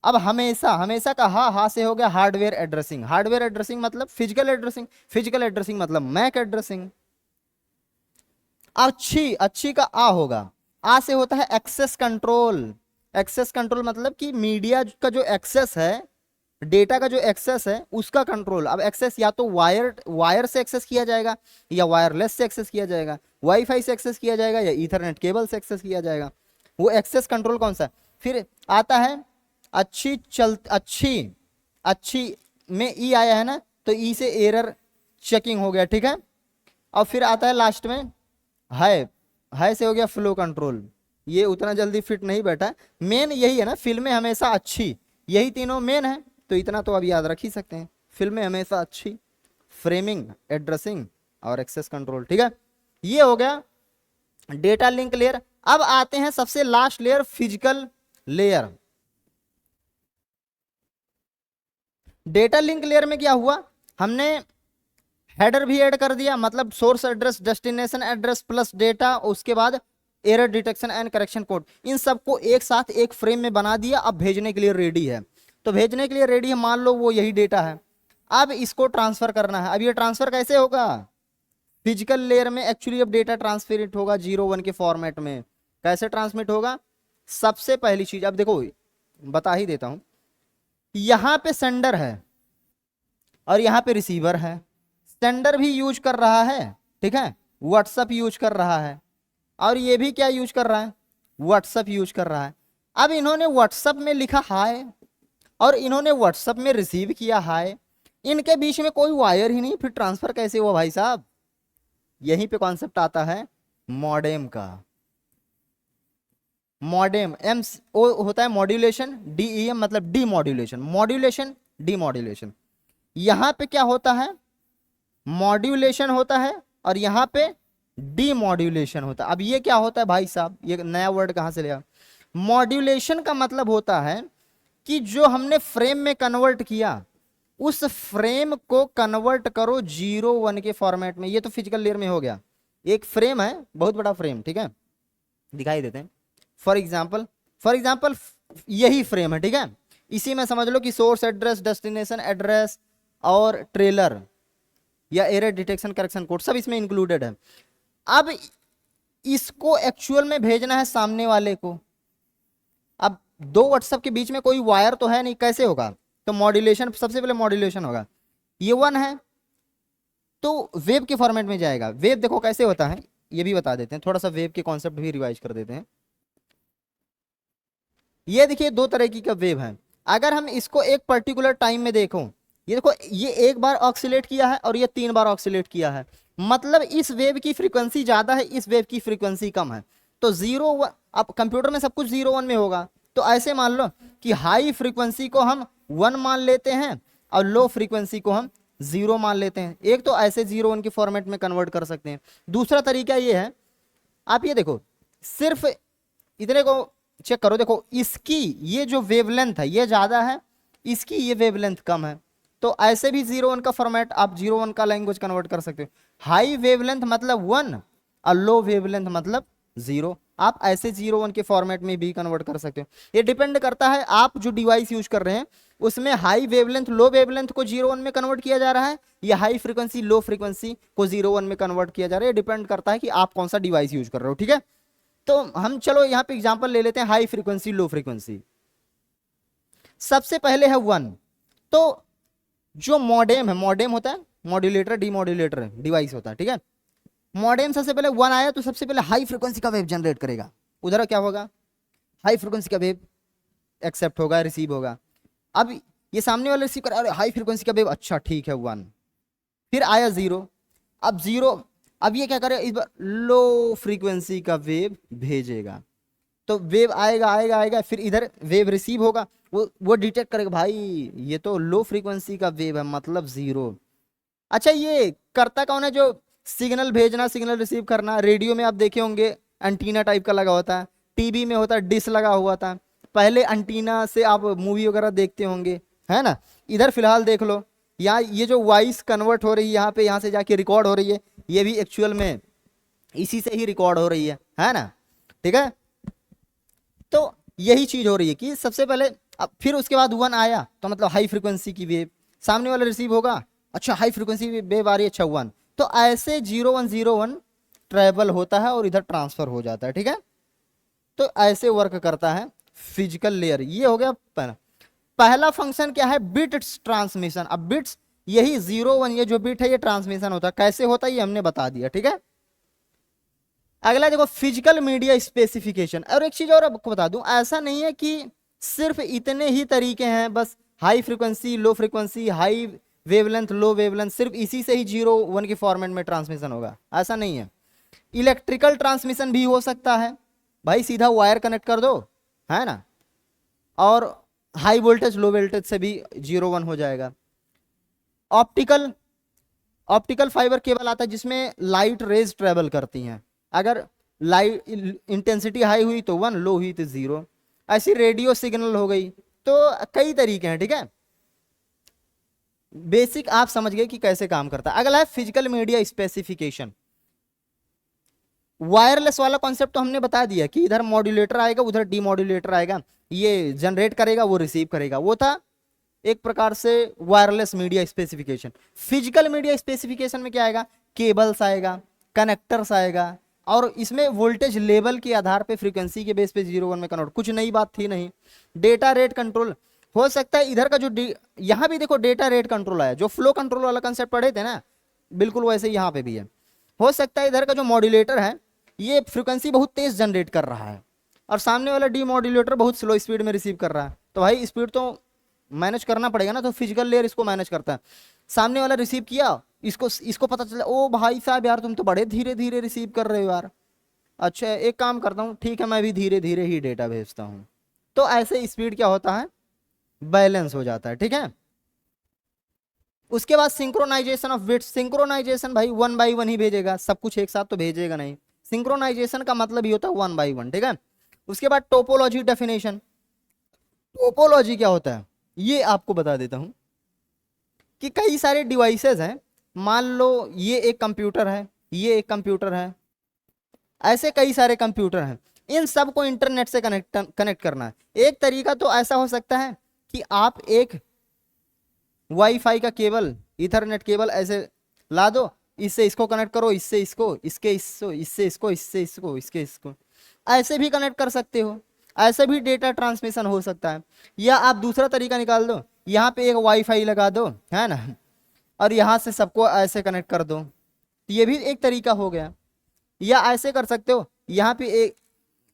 अब हमेशा, हमेशा का हा से हो गया हार्डवेयर एड्रेसिंग। हार्डवेयर एड्रेसिंग मतलब फिजिकल एड्रेसिंग, फिजिकल एड्रेसिंग मतलब मैक एड्रेसिंग। अच्छी का आ होगा, आ से होता है एक्सेस कंट्रोल। एक्सेस कंट्रोल मतलब कि मीडिया का जो एक्सेस है, डेटा का जो एक्सेस है उसका कंट्रोल। अब एक्सेस या तो वायर से एक्सेस किया जाएगा या वायरलेस से एक्सेस किया जाएगा, वाईफाई से एक्सेस किया जाएगा या ईथरनेट केबल से एक्सेस किया जाएगा। वो एक्सेस कंट्रोल कौन सा। फिर आता है अच्छी में ई आया है ना, तो ई से एरर चेकिंग हो गया, ठीक है। और फिर आता है लास्ट में है से हो गया फ्लो कंट्रोल। ये उतना जल्दी फिट नहीं बैठा, मेन यही है ना, फिल्में हमेशा अच्छी, यही तीनों मेन है। तो इतना तो अब याद रख ही सकते हैं, फिल्में हमेशा अच्छी, फ्रेमिंग, एड्रेसिंग और एक्सेस कंट्रोल, ठीक है। ये हो गया डेटा लिंक लेयर। अब आते हैं सबसे last layer, physical layer. Data link layer में क्या हुआ, हमने हेडर भी ऐड कर दिया, मतलब source address, destination address plus data, उसके बाद error detection and correction code, इन सबको एक साथ एक फ्रेम में बना दिया। अब भेजने के लिए रेडी है, तो भेजने के लिए रेडी है, मान लो वो यही डेटा है। अब इसको ट्रांसफर करना है। अब ये ट्रांसफर कैसे होगा, फिजिकल लेयर में एक्चुअली अब डेटा ट्रांसफर होगा 0 1 के फॉर्मेट में। कैसे ट्रांसमिट होगा, सबसे पहली चीज अब देखो बता ही देता हूं, यहां पे सेंडर है और यहां पे रिसीवर है। सेंडर भी यूज कर रहा है, ठीक है, व्हाट्सएप यूज कर रहा है, और ये भी क्या यूज कर रहा है, व्हाट्सएप यूज कर रहा है। अब इन्होंने व्हाट्सएप में लिखा हाय और इन्होंने व्हाट्सएप में रिसीव किया हाय, इनके बीच में कोई वायर ही नहीं, फिर ट्रांसफर कैसे हुआ भाई साहब। यहीं पे कॉन्सेप्ट आता है मॉडेम का। मॉडेम एम ओ होता है मॉड्यूलेशन, डीईएम मतलब D modulation, modulation D modulation. यहां पे क्या होता है, मॉड्यूलेशन होता है और यहां पे डी मॉड्यूलेशन होता है। अब ये क्या होता है भाई साहब, ये नया वर्ड कहां से लिया। मॉड्यूलेशन का मतलब होता है कि जो हमने फ्रेम में कन्वर्ट किया उस फ्रेम को कन्वर्ट करो 0 1 के फॉर्मेट में। ये तो फिजिकल लेयर में हो गया, एक फ्रेम है, बहुत बड़ा फ्रेम, ठीक है, दिखाई देते हैं। फॉर एग्जाम्पल यही फ्रेम है, ठीक है, इसी में समझ लो कि सोर्स एड्रेस, डेस्टिनेशन एड्रेस और ट्रेलर या एरर डिटेक्शन करेक्शन कोड सब इसमें इंक्लूडेड है। अब इसको एक्चुअल में भेजना है सामने वाले को। अब दो व्हाट्सएप के बीच में कोई वायर तो है नहीं, कैसे होगा? तो मॉड्यूलेशन, सबसे पहले मॉड्यूलेशन होगा। ये 1 है तो वेव के फॉर्मेट में जाएगा। वेव देखो कैसे होता है ये भी बता देते हैं, थोड़ा सा वेव के कॉन्सेप्ट भी रिवाइज कर देते हैं। ये देखिए दो तरह की का वेव है। अगर हम इसको एक पर्टिकुलर टाइम में देखो, ये देखो ये एक बार ऑक्सीलेट किया है और ये 3 बार ऑक्सीलेट किया है, मतलब इस वेव की फ्रीक्वेंसी ज्यादा है, इस वेव की फ्रीक्वेंसी कम है। तो 0 अब कंप्यूटर में सब कुछ 0 1 में होगा, तो ऐसे मान लो कि हाई फ्रीक्वेंसी को हम 1 मान लेते हैं और लो फ्रीक्वेंसी को हम 0 मान लेते हैं। एक तो ऐसे 0 1 के फॉर्मेट में कन्वर्ट कर सकते हैं। दूसरा तरीका ये है, आप ये देखो सिर्फ इतने को चेक करो, देखो इसकी ये जो वेवलेंथ है ये ज्यादा है, इसकी ये वेवलेंथ कम है, तो ऐसे भी 0 1 का फॉर्मेट आप 0 1 का लैंग्वेज कन्वर्ट कर सकते हो। हाई वेवलेंथ मतलब 1 और लो वेवलेंथ मतलब 0, आप ऐसे 0 1 के फॉर्मेट में भी कन्वर्ट कर सकते हो। ये डिपेंड करता है आप जो डिवाइस यूज कर रहे हैं उसमें हाई वेवलेंथ लो वेवलेंथ को 0 1 में कन्वर्ट किया जा रहा है या हाई फ्रीक्वेंसी लो फ्रीक्वेंसी को 0 1 में कन्वर्ट किया जा रहा है। ये डिपेंड करता है कि आप कौन सा डिवाइस यूज कर रहे हो, ठीक है। तो हम चलो यहाँ पे एग्जांपल ले लेते हैं हाई फ्रीक्वेंसी लो फ्रीक्वेंसी। सबसे पहले है 1, तो जो मॉडेम है, मॉडेम होता है मॉड्यूलेटर डीमॉड्यूलेटर डिवाइस होता है, ठीक है। मॉडेम सबसे पहले 1 आया तो सबसे पहले हाई फ्रीक्वेंसी का वेव जनरेट करेगा, उधर क्या होगा हाई फ्रीक्वेंसी का वेव एक्सेप्ट होगा, रिसीव होगा। अब ये सामने वाला रिसीव कर, अरे हाई फ्रीक्वेंसी का वेव, अच्छा ठीक है 1, फिर आया 0, अब 0, अब ये क्या करे इस बार लो फ्रीक्वेंसी का वेव भेजेगा, तो वेव आएगा आएगा आएगा, फिर इधर वेव रिसीव होगा, वो डिटेक्ट करेगा भाई ये तो लो फ्रीक्वेंसी का वेव है मतलब 0। अच्छा ये करता कौन है जो सिग्नल भेजना सिग्नल रिसीव करना? रेडियो में आप देखे होंगे एंटीना टाइप का लगा होता है, टीवी में होता है डिश लगा हुआ था, पहले एंटीना से आप मूवी वगैरह देखते होंगे, है ना। इधर फिलहाल देख लो, यहाँ ये जो वॉइस कन्वर्ट हो रही है यहाँ पे, यहाँ से जाके रिकॉर्ड हो रही है, ये भी एक्चुअल में इसी से ही रिकॉर्ड हो रही है ना, ठीक है। तो यही चीज हो रही है कि सबसे पहले, अब फिर उसके बाद 1 आया तो मतलब हाई फ्रीक्वेंसी की वेव, सामने वाला रिसीव होगा, अच्छा हाई फ्रीक्वेंसी वेव आ रही है, अच्छा 1, तो ऐसे 0 1 0 1 ट्रेवल होता है और इधर ट्रांसफर हो जाता है, ठीक है। तो ऐसे वर्क करता है फिजिकल लेयर। ये हो गया पहला फंक्शन क्या है, बिट्स ट्रांसमिशन। अब बिट्स यही 0 1 ये जो बिट है ये ट्रांसमिशन होता है, कैसे होता है ये हमने बता दिया, ठीक है। अगला देखो फिजिकल मीडिया स्पेसिफिकेशन। और एक चीज और आपको बता दूं, ऐसा नहीं है कि सिर्फ इतने ही तरीके हैं, बस high frequency low frequency, high wavelength low wavelength, सिर्फ इसी से ही 0 1 के फॉर्मेट में ट्रांसमिशन होगा, ऐसा नहीं है। इलेक्ट्रिकल ट्रांसमिशन भी हो सकता है, भाई सीधा वायर कनेक्ट कर दो, है ना, और हाई वोल्टेज लो वोल्टेज से भी 0 1 हो जाएगा। ऑप्टिकल, ऑप्टिकल फाइबर केबल आता है जिसमें लाइट रेज ट्रेवल करती हैं, अगर लाइट इंटेंसिटी हाई हुई तो 1, लो हुई तो 0। ऐसी रेडियो सिग्नल हो गई, तो कई तरीके हैं, ठीक है। बेसिक आप समझ गए कि कैसे काम करता है। अगला है फिजिकल मीडिया स्पेसिफिकेशन। वायरलेस वाला कॉन्सेप्ट तो हमने बता दिया कि इधर मॉड्यूलेटर आएगा उधर डीमॉड्यूलेटर आएगा, ये जनरेट करेगा वो रिसीव करेगा, वो था एक प्रकार से wireless media specification. Physical media specification में क्या आएगा, केबल्स आएगा, कनेक्टर्स आएगा, और इसमें वोल्टेज लेवल के आधार पे फ्रीक्वेंसी के बेस पे 0 1 में कन्वर्ट, कुछ नई बात थी नहीं। डेटा रेट कंट्रोल हो सकता है, इधर का जो यहाँ भी देखो डेटा रेट कंट्रोल आया, जो फ्लो कंट्रोल वाला कंसेप्ट पढ़े थे ना, बिल्कुल वैसे यहाँ पे भी है। हो सकता है इधर का जो मॉड्यूलेटर है ये फ्रीक्वेंसी बहुत तेज जनरेट कर रहा है और सामने वाला डीमॉड्यूलेटर बहुत स्लो स्पीड में रिसीव कर रहा है, तो भाई स्पीड तो मैनेज करना पड़ेगा ना, तो फिजिकल लेयर इसको मैनेज करता है। सामने वाला रिसीव किया, इसको पता चला ओ भाई साहब यार तुम तो बड़े धीरे धीरे रिसीव कर रहे हो यार, अच्छा एक काम करता हूँ ठीक है मैं भी धीरे धीरे ही डेटा भेजता हूँ, तो ऐसे स्पीड क्या होता है बैलेंस हो जाता है, ठीक है। उसके बाद सिंक्रोनाइजेशन ऑफ बिट्स। सिंक्रोनाइजेशन भाई 1 by 1 ही भेजेगा, सब कुछ एक साथ तो भेजेगा नहीं, सिंक्रोनाइजेशन का मतलब ही होता है 1 by 1, ठीक है। उसके बाद टोपोलॉजी डेफिनेशन। टोपोलॉजी क्या होता है ये आपको बता देता हूं कि कई सारे डिवाइसेस हैं, मान लो ये एक कंप्यूटर है, ये एक कंप्यूटर है, ऐसे कई सारे कंप्यूटर हैं, इन सब को इंटरनेट से कनेक्ट करना है। एक तरीका तो ऐसा हो सकता है कि आप एक वाईफाई का केबल, इथरनेट केबल ऐसे ला दो, इससे इसको कनेक्ट करो, इससे इसको, इसके इसको, इससे इसको, इससे इसको, इसके इसको, ऐसे भी कनेक्ट कर सकते हो। ऐसे भी डेटा ट्रांसमिशन हो सकता है। या आप दूसरा तरीका निकाल दो, यहाँ पे एक वाईफाई लगा दो, है ना, और यहाँ से सबको ऐसे कनेक्ट कर दो, तो ये भी एक तरीका हो गया। या ऐसे कर सकते हो, यहाँ पे एक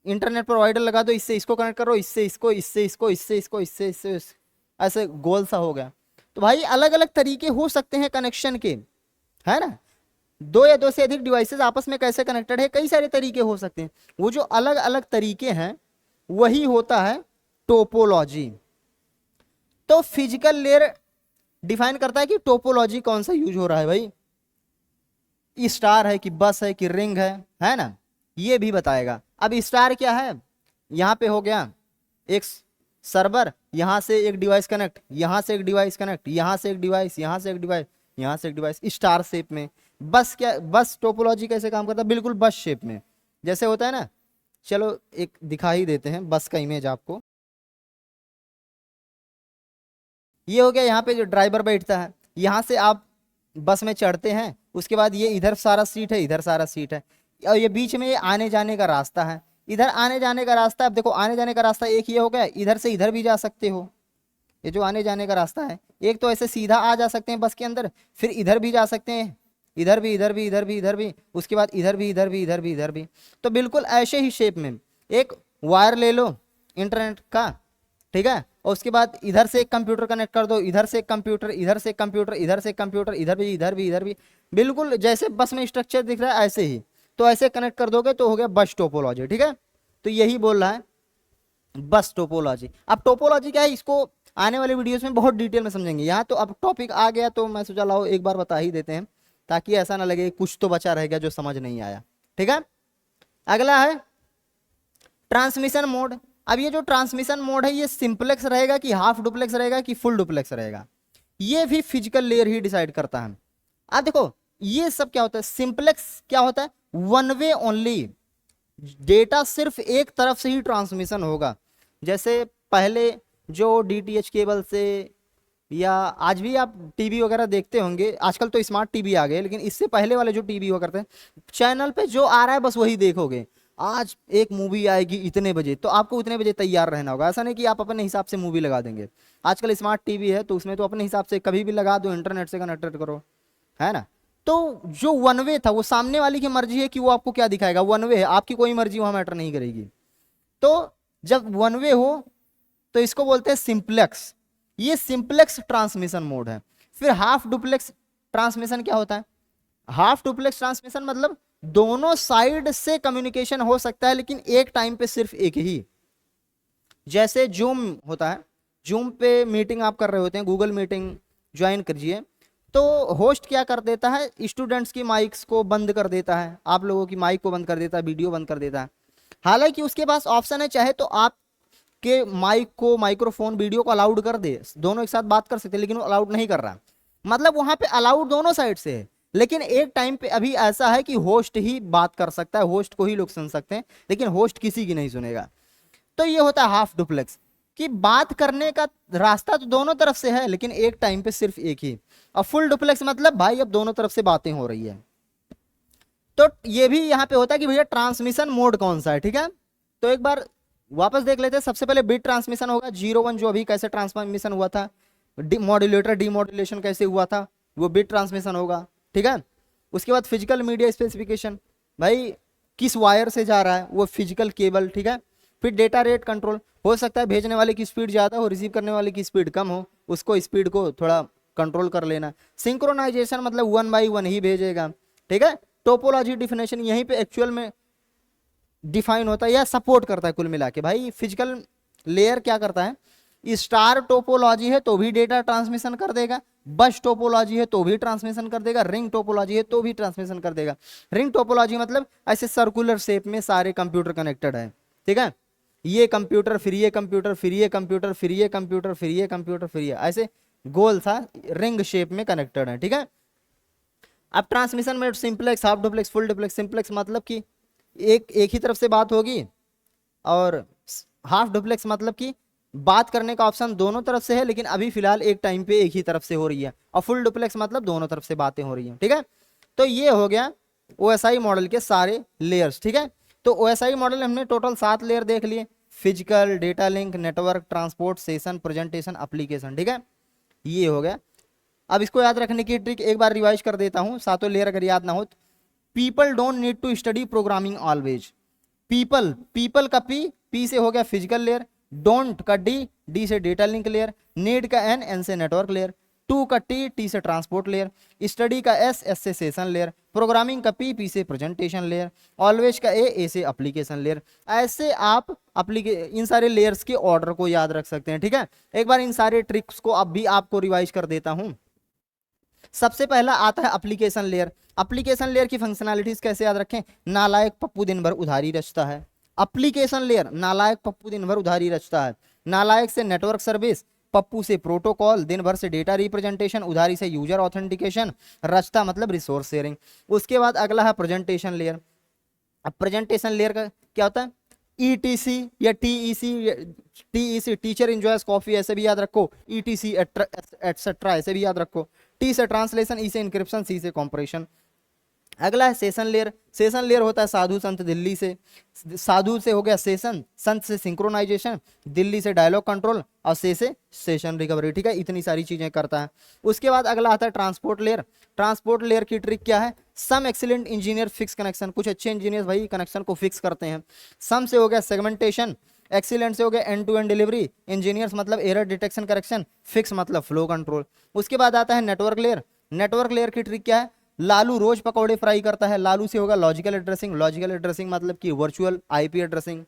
इंटरनेट प्रोवाइडर लगा दो, इससे इसको कनेक्ट करो, इससे इसको, इससे इसको, इससे इसको, इससे इससे, ऐसे गोल सा हो गया। तो भाई अलग अलग तरीके हो सकते हैं कनेक्शन के, है ना। दो या दो से अधिक डिवाइसेस आपस में कैसे कनेक्टेड है, कई सारे तरीके हो सकते हैं। वो जो अलग अलग तरीके हैं वही होता है टोपोलॉजी। तो फिजिकल लेयर डिफाइन करता है कि टोपोलॉजी कौन सा यूज हो रहा है भाई, स्टार है कि बस है कि रिंग है ना, ये भी बताएगा। अब स्टार क्या है, यहाँ पे हो गया एक सर्वर, यहाँ से एक डिवाइस कनेक्ट, यहाँ से एक डिवाइस कनेक्ट, यहाँ से एक डिवाइस, यहाँ से एक डिवाइस, यहाँ से एक डिवाइस, स्टार शेप में। बस क्या, बस टोपोलॉजी कैसे काम करता है, बिल्कुल बस शेप में जैसे होता है ना। चलो एक दिखा ही देते हैं बस का इमेज आपको। ये हो गया, यहाँ पे जो ड्राइवर बैठता है, यहाँ से आप बस में चढ़ते हैं, उसके बाद ये इधर सारा सीट है, इधर सारा सीट है, और ये बीच में ये आने जाने का रास्ता है, इधर आने जाने का रास्ता। अब देखो आने जाने का रास्ता एक ये हो गया, इधर से इधर भी जा सकते हो, ये जो आने जाने का रास्ता है, एक तो ऐसे सीधा आ जा सकते हैं बस के अंदर, फिर इधर भी जा सकते हैं, इधर भी, इधर भी, इधर भी, इधर भी, उसके बाद इधर भी, इधर भी, इधर भी, इधर भी। तो बिल्कुल ऐसे ही शेप में एक वायर ले लो इंटरनेट का, ठीक है, और उसके बाद इधर से एक कंप्यूटर कनेक्ट कर दो, इधर से एक कंप्यूटर, इधर से एक कंप्यूटर, इधर से एक कंप्यूटर, इधर भी, इधर भी, इधर भी, बिल्कुल जैसे बस में स्ट्रक्चर दिख रहा है ऐसे ही। तो ऐसे कनेक्ट कर दोगे तो हो गया बस टोपोलॉजी, ठीक है। तो यही बोल रहा है बस टोपोलॉजी। अब टोपोलॉजी क्या है, इसको आने वाले वीडियोस में बहुत डिटेल में समझेंगे। यहाँ तो अब टॉपिक आ गया तो मैं सोचा लाओ एक बार बता ही देते हैं, ताकि ऐसा ना लगे कुछ तो बचा रह गया जो समझ नहीं आया, ठीक है। अगला है ट्रांसमिशन मोड। अब ये जो ट्रांसमिशन मोड है, ये सिंपलेक्स रहेगा कि हाफ डुप्लेक्स रहेगा कि फुल डुप्लेक्स रहेगा, ये भी फिजिकल लेयर ही डिसाइड करता है। अब देखो ये सब क्या होता है, सिंपलेक्स क्या होता है, वन वे ओनली, डेटा सिर्फ एक तरफ से ही ट्रांसमिशन होगा। जैसे पहले जो डीटीएच केबल से, या आज भी आप टीवी वगैरह देखते होंगे, आजकल तो स्मार्ट टीवी आ गए, लेकिन इससे पहले वाले जो टीवी हुआ करते हैं, चैनल पे जो आ रहा है बस वही देखोगे। आज एक मूवी आएगी इतने बजे, तो आपको उतने बजे तैयार रहना होगा, ऐसा नहीं कि आप अपने हिसाब से मूवी लगा देंगे। आजकल स्मार्ट टीवी है तो उसमें तो अपने हिसाब से कभी भी लगा दो, इंटरनेट से कनेक्टेड करो, है ना। तो जो वन वे था वो सामने वाली की मर्जी है कि वो आपको क्या दिखाएगा, वन वे है, आपकी कोई मर्जी वहां मैटर नहीं करेगी। तो जब वन वे हो तो इसको बोलते हैं सिंपलेक्स, ये सिंपलेक्स ट्रांसमिशन मोड है। फिर हाफ डुप्लेक्स ट्रांसमिशन क्या होता है, हाफ डुप्लेक्स ट्रांसमिशन मतलब दोनों साइड से कम्युनिकेशन हो सकता है लेकिन एक टाइम पे सिर्फ एक ही। जैसे जूम होता है, जूम पे मीटिंग आप कर रहे होते हैं, गूगल मीटिंग ज्वाइन कीजिए, तो होस्ट क्या कर देता है, स्टूडेंट्स की माइक्स को बंद कर देता है, आप लोगों की माइक को बंद कर देता है, वीडियो बंद कर देता है। हालांकि उसके पास ऑप्शन है, चाहे तो आप के माइक को, माइक्रोफोन, वीडियो को अलाउड कर दे, दोनों एक साथ बात कर सकते हैं, लेकिन वो अलाउड नहीं कर रहा। मतलब वहां पे अलाउड दोनों साइड से है, लेकिन एक टाइम पे अभी ऐसा है कि होस्ट ही बात कर सकता है, होस्ट को ही लोग सुन सकते हैं, लेकिन होस्ट किसी की नहीं सुनेगा। तो ये होता है हाफ डुप्लेक्स, कि बात करने का रास्ता तो दोनों तरफ से है लेकिन एक टाइम पे सिर्फ एक ही। और फुल डुप्लेक्स मतलब भाई अब दोनों तरफ से बातें हो रही है। तो ये भी यहाँ पे होता है कि भैया ट्रांसमिशन मोड कौन सा है, ठीक है। तो एक बार वापस देख लेते हैं। सबसे पहले बिट ट्रांसमिशन होगा, 0 1 जो अभी कैसे ट्रांसमिशन हुआ था, मॉड्यूलेटर डीमॉड्यूलेशन कैसे हुआ था, वो बिट ट्रांसमिशन होगा, ठीक है। उसके बाद फिजिकल मीडिया स्पेसिफिकेशन, भाई किस वायर से जा रहा है, वो फिजिकल केबल, ठीक है। फिर डेटा रेट कंट्रोल, हो सकता है भेजने वाले की स्पीड ज़्यादा हो, रिसीव करने वाले की स्पीड कम हो, उसको स्पीड को थोड़ा कंट्रोल कर लेना। सिंक्रोनाइजेशन मतलब 1 by 1 ही भेजेगा, ठीक है। टोपोलॉजी डिफिनेशन यहीं पे एक्चुअल में डिफाइन होता है या सपोर्ट करता है। कुल मिला के भाई फिजिकल लेयर क्या करता है, स्टार टोपोलॉजी है तो भी डेटा ट्रांसमिशन कर देगा, बस टोपोलॉजी है तो भी ट्रांसमिशन कर देगा, रिंग टोपोलॉजी है तो भी ट्रांसमिशन कर देगा। रिंग टोपोलॉजी मतलब ऐसे सर्कुलर शेप में सारे कंप्यूटर कनेक्टेड है, ठीक है। ये कंप्यूटर फिर ये कंप्यूटर फिर ये कंप्यूटर फिर ये कंप्यूटर फिर ये कंप्यूटर फिर ये, ऐसे गोल सा रिंग शेप में कनेक्टेड है, ठीक है। अब ट्रांसमिशन में simplex, half duplex, full duplex. Simplex मतलब कि एक ही तरफ से बात होगी, और हाफ डुप्लेक्स मतलब कि बात करने का ऑप्शन दोनों तरफ से है लेकिन अभी फिलहाल एक टाइम पे एक ही तरफ से हो रही है। और फुल डुप्लेक्स मतलब दोनों तरफ से बातें हो रही हैं, ठीक है। तो ये हो गया OSI मॉडल के सारे लेयर्स, ठीक है। तो OSI मॉडल हमने टोटल 7 लेयर देख लिए। Physical, data link, network, transport, session, presentation, application. ठीक है, ये हो गया। अब इसको याद रखने की ट्रिक एक बार रिवाइज कर देता हूं, सातों लेयर अगर याद ना हो तो। People don't need to study programming always. People, people का पी से हो गया फिजिकल लेयर, डोंट का डी से डेटा लिंक लेयर, नीड का एन से नेटवर्क लेयर, टू का टी से ट्रांसपोर्ट लेयर, स्टडी का एस से सेशन लेयर, प्रोग्रामिंग का पी से प्रेजेंटेशन लेयर, ऑलवेज का ए से एप्लीकेशन लेयर। ऐसे आप इन सारे लेयर्स के ऑर्डर को याद रख सकते हैं। ठीक है, एक बार इन सारे ट्रिक्स को अब भी आपको रिवाइज कर देता हूं। सबसे पहला आता है एप्लीकेशन लेयर। एप्लीकेशन लेयर की फंक्शनैलिटीज कैसे याद रखें? नालायक पप्पू दिन भर उधारी रचता है। एप्लीकेशन लेयर, नालायक पप्पू दिन भर उधारी रचता है। नालायक से नेटवर्क सर्विस, पप्पू से प्रोटोकॉल, दिन भर से डेटा रिप्रेजेंटेशन, उधारी से यूजर ऑथेंटिकेशन, रचता मतलब रिसोर्स शेयरिंग। उसके बाद अगला है प्रेजेंटेशन लेयर। अब प्रेजेंटेशन लेयर का क्या होता है? ईटीसी या टीईसी टीचर एंजॉयज कॉफी, ऐसे भी याद रखो। ईटीसी एटसेट्रा ऐसे भी याद रखो। टी से ट्रांसलेशन, ई से इंक्रिप्शन, सी से कॉम्प्रेशन। अगला है सेशन लेयर। सेशन लेयर होता है साधु संत दिल्ली से, साधु से हो गया सेशन, संत से सिंक्रोनाइजेशन, दिल्ली से डायलॉग कंट्रोल और से सेशन रिकवरी। ठीक है, इतनी सारी चीजें करता है। उसके बाद अगला आता है ट्रांसपोर्ट लेयर। ट्रांसपोर्ट लेयर की ट्रिक क्या है? सम एक्सीलेंट इंजीनियर फिक्स कनेक्शन, कुछ अच्छे इंजीनियर भाई कनेक्शन को फिक्स करते हैं। सम से हो गया सेगमेंटेशन, एक्सीलेंट से हो गया end to end delivery, engineers मतलब एरर डिटेक्शन करेक्शन, फिक्स मतलब फ्लो कंट्रोल। उसके बाद आता है नेटवर्क लेयर। नेटवर्क लेयर की ट्रिक क्या है? लालू रोज पकौड़े फ्राई करता है, लालू से होगा लॉजिकल एड्रेसिंग, लॉजिकल एड्रेसिंग मतलब कि वर्चुअल आईपी एड्रेसिंग।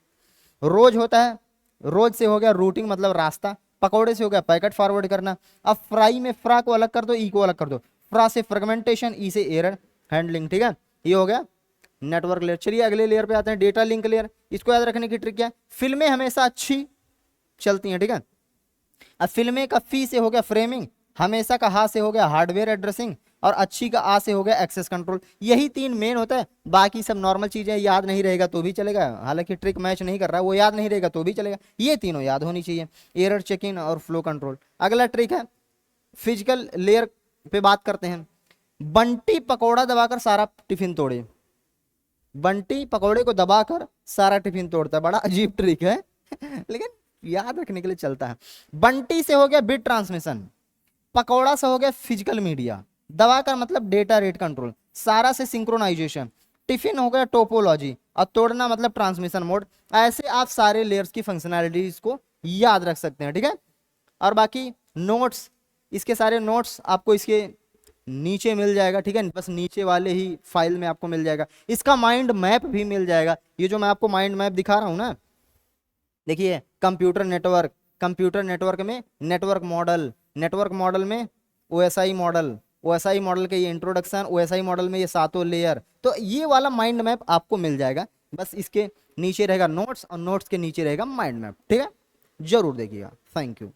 रोज होता है, रोज से हो गया रूटिंग मतलब रास्ता, पकौड़े से हो गया पैकेट फॉरवर्ड करना। अब फ्राई में फ्रा को अलग कर दो, ई को अलग कर दो, फ्रा से फ्रेगमेंटेशन, ई से एरर हैंडलिंग। ठीक है, ये हो गया नेटवर्क लेयर। चलिए अगले लेयर पे आते हैं, डेटा लिंक लेयर। इसको याद रखने की ट्रिक क्या है? फिल्में हमेशा अच्छी चलती हैं। ठीक है, अब फिल्में का फी से हो गया फ्रेमिंग, हमेशा का हा से हो गया हार्डवेयर एड्रेसिंग और अच्छी का आ से हो गया एक्सेस कंट्रोल। यही तीन मेन होता है, बाकी सब नॉर्मल चीजें याद नहीं रहेगा तो भी चलेगा, हालांकि ट्रिक मैच नहीं कर रहा है, वो याद नहीं रहेगा तो भी चलेगा, ये तीनों याद होनी चाहिए, एरर चेकिंग और फ्लो कंट्रोल। अगला ट्रिक है फिजिकल लेयर पे बात करते हैं। बंटी पकौड़ा दबाकर सारा टिफिन तोड़े। बंटी पकौड़े को दबाकर सारा टिफिन तोड़ता है, बड़ा अजीब ट्रिक है लेकिन याद रखने के लिए चलता है। बंटी से हो गया बिट ट्रांसमिशन, पकौड़ा से हो गया फिजिकल मीडिया, दबाकर मतलब डेटा रेट कंट्रोल, सारा से सिंक्रोनाइजेशन, टिफिन हो गया टोपोलॉजी और तोड़ना मतलब ट्रांसमिशन मोड। ऐसे आप सारे लेयर्स की फंक्शनैलिटीज को याद रख सकते हैं। ठीक है, और बाकी नोट्स, इसके सारे नोट्स आपको इसके नीचे मिल जाएगा। ठीक है, बस नीचे वाले ही फाइल में आपको मिल जाएगा। इसका माइंड मैप भी मिल जाएगा, ये जो मैं आपको माइंड मैप दिखा रहा हूं ना, देखिए कंप्यूटर नेटवर्क, कंप्यूटर नेटवर्क में नेटवर्क मॉडल, नेटवर्क मॉडल में ओएसआई मॉडल, ओएसआई मॉडल के ये इंट्रोडक्शन, ओएसआई मॉडल में ये सातों लेयर, तो ये वाला माइंड मैप आपको मिल जाएगा। बस इसके नीचे रहेगा नोट्स और नोट्स के नीचे रहेगा माइंड मैप। ठीक है, जरूर देखिएगा। Thank you.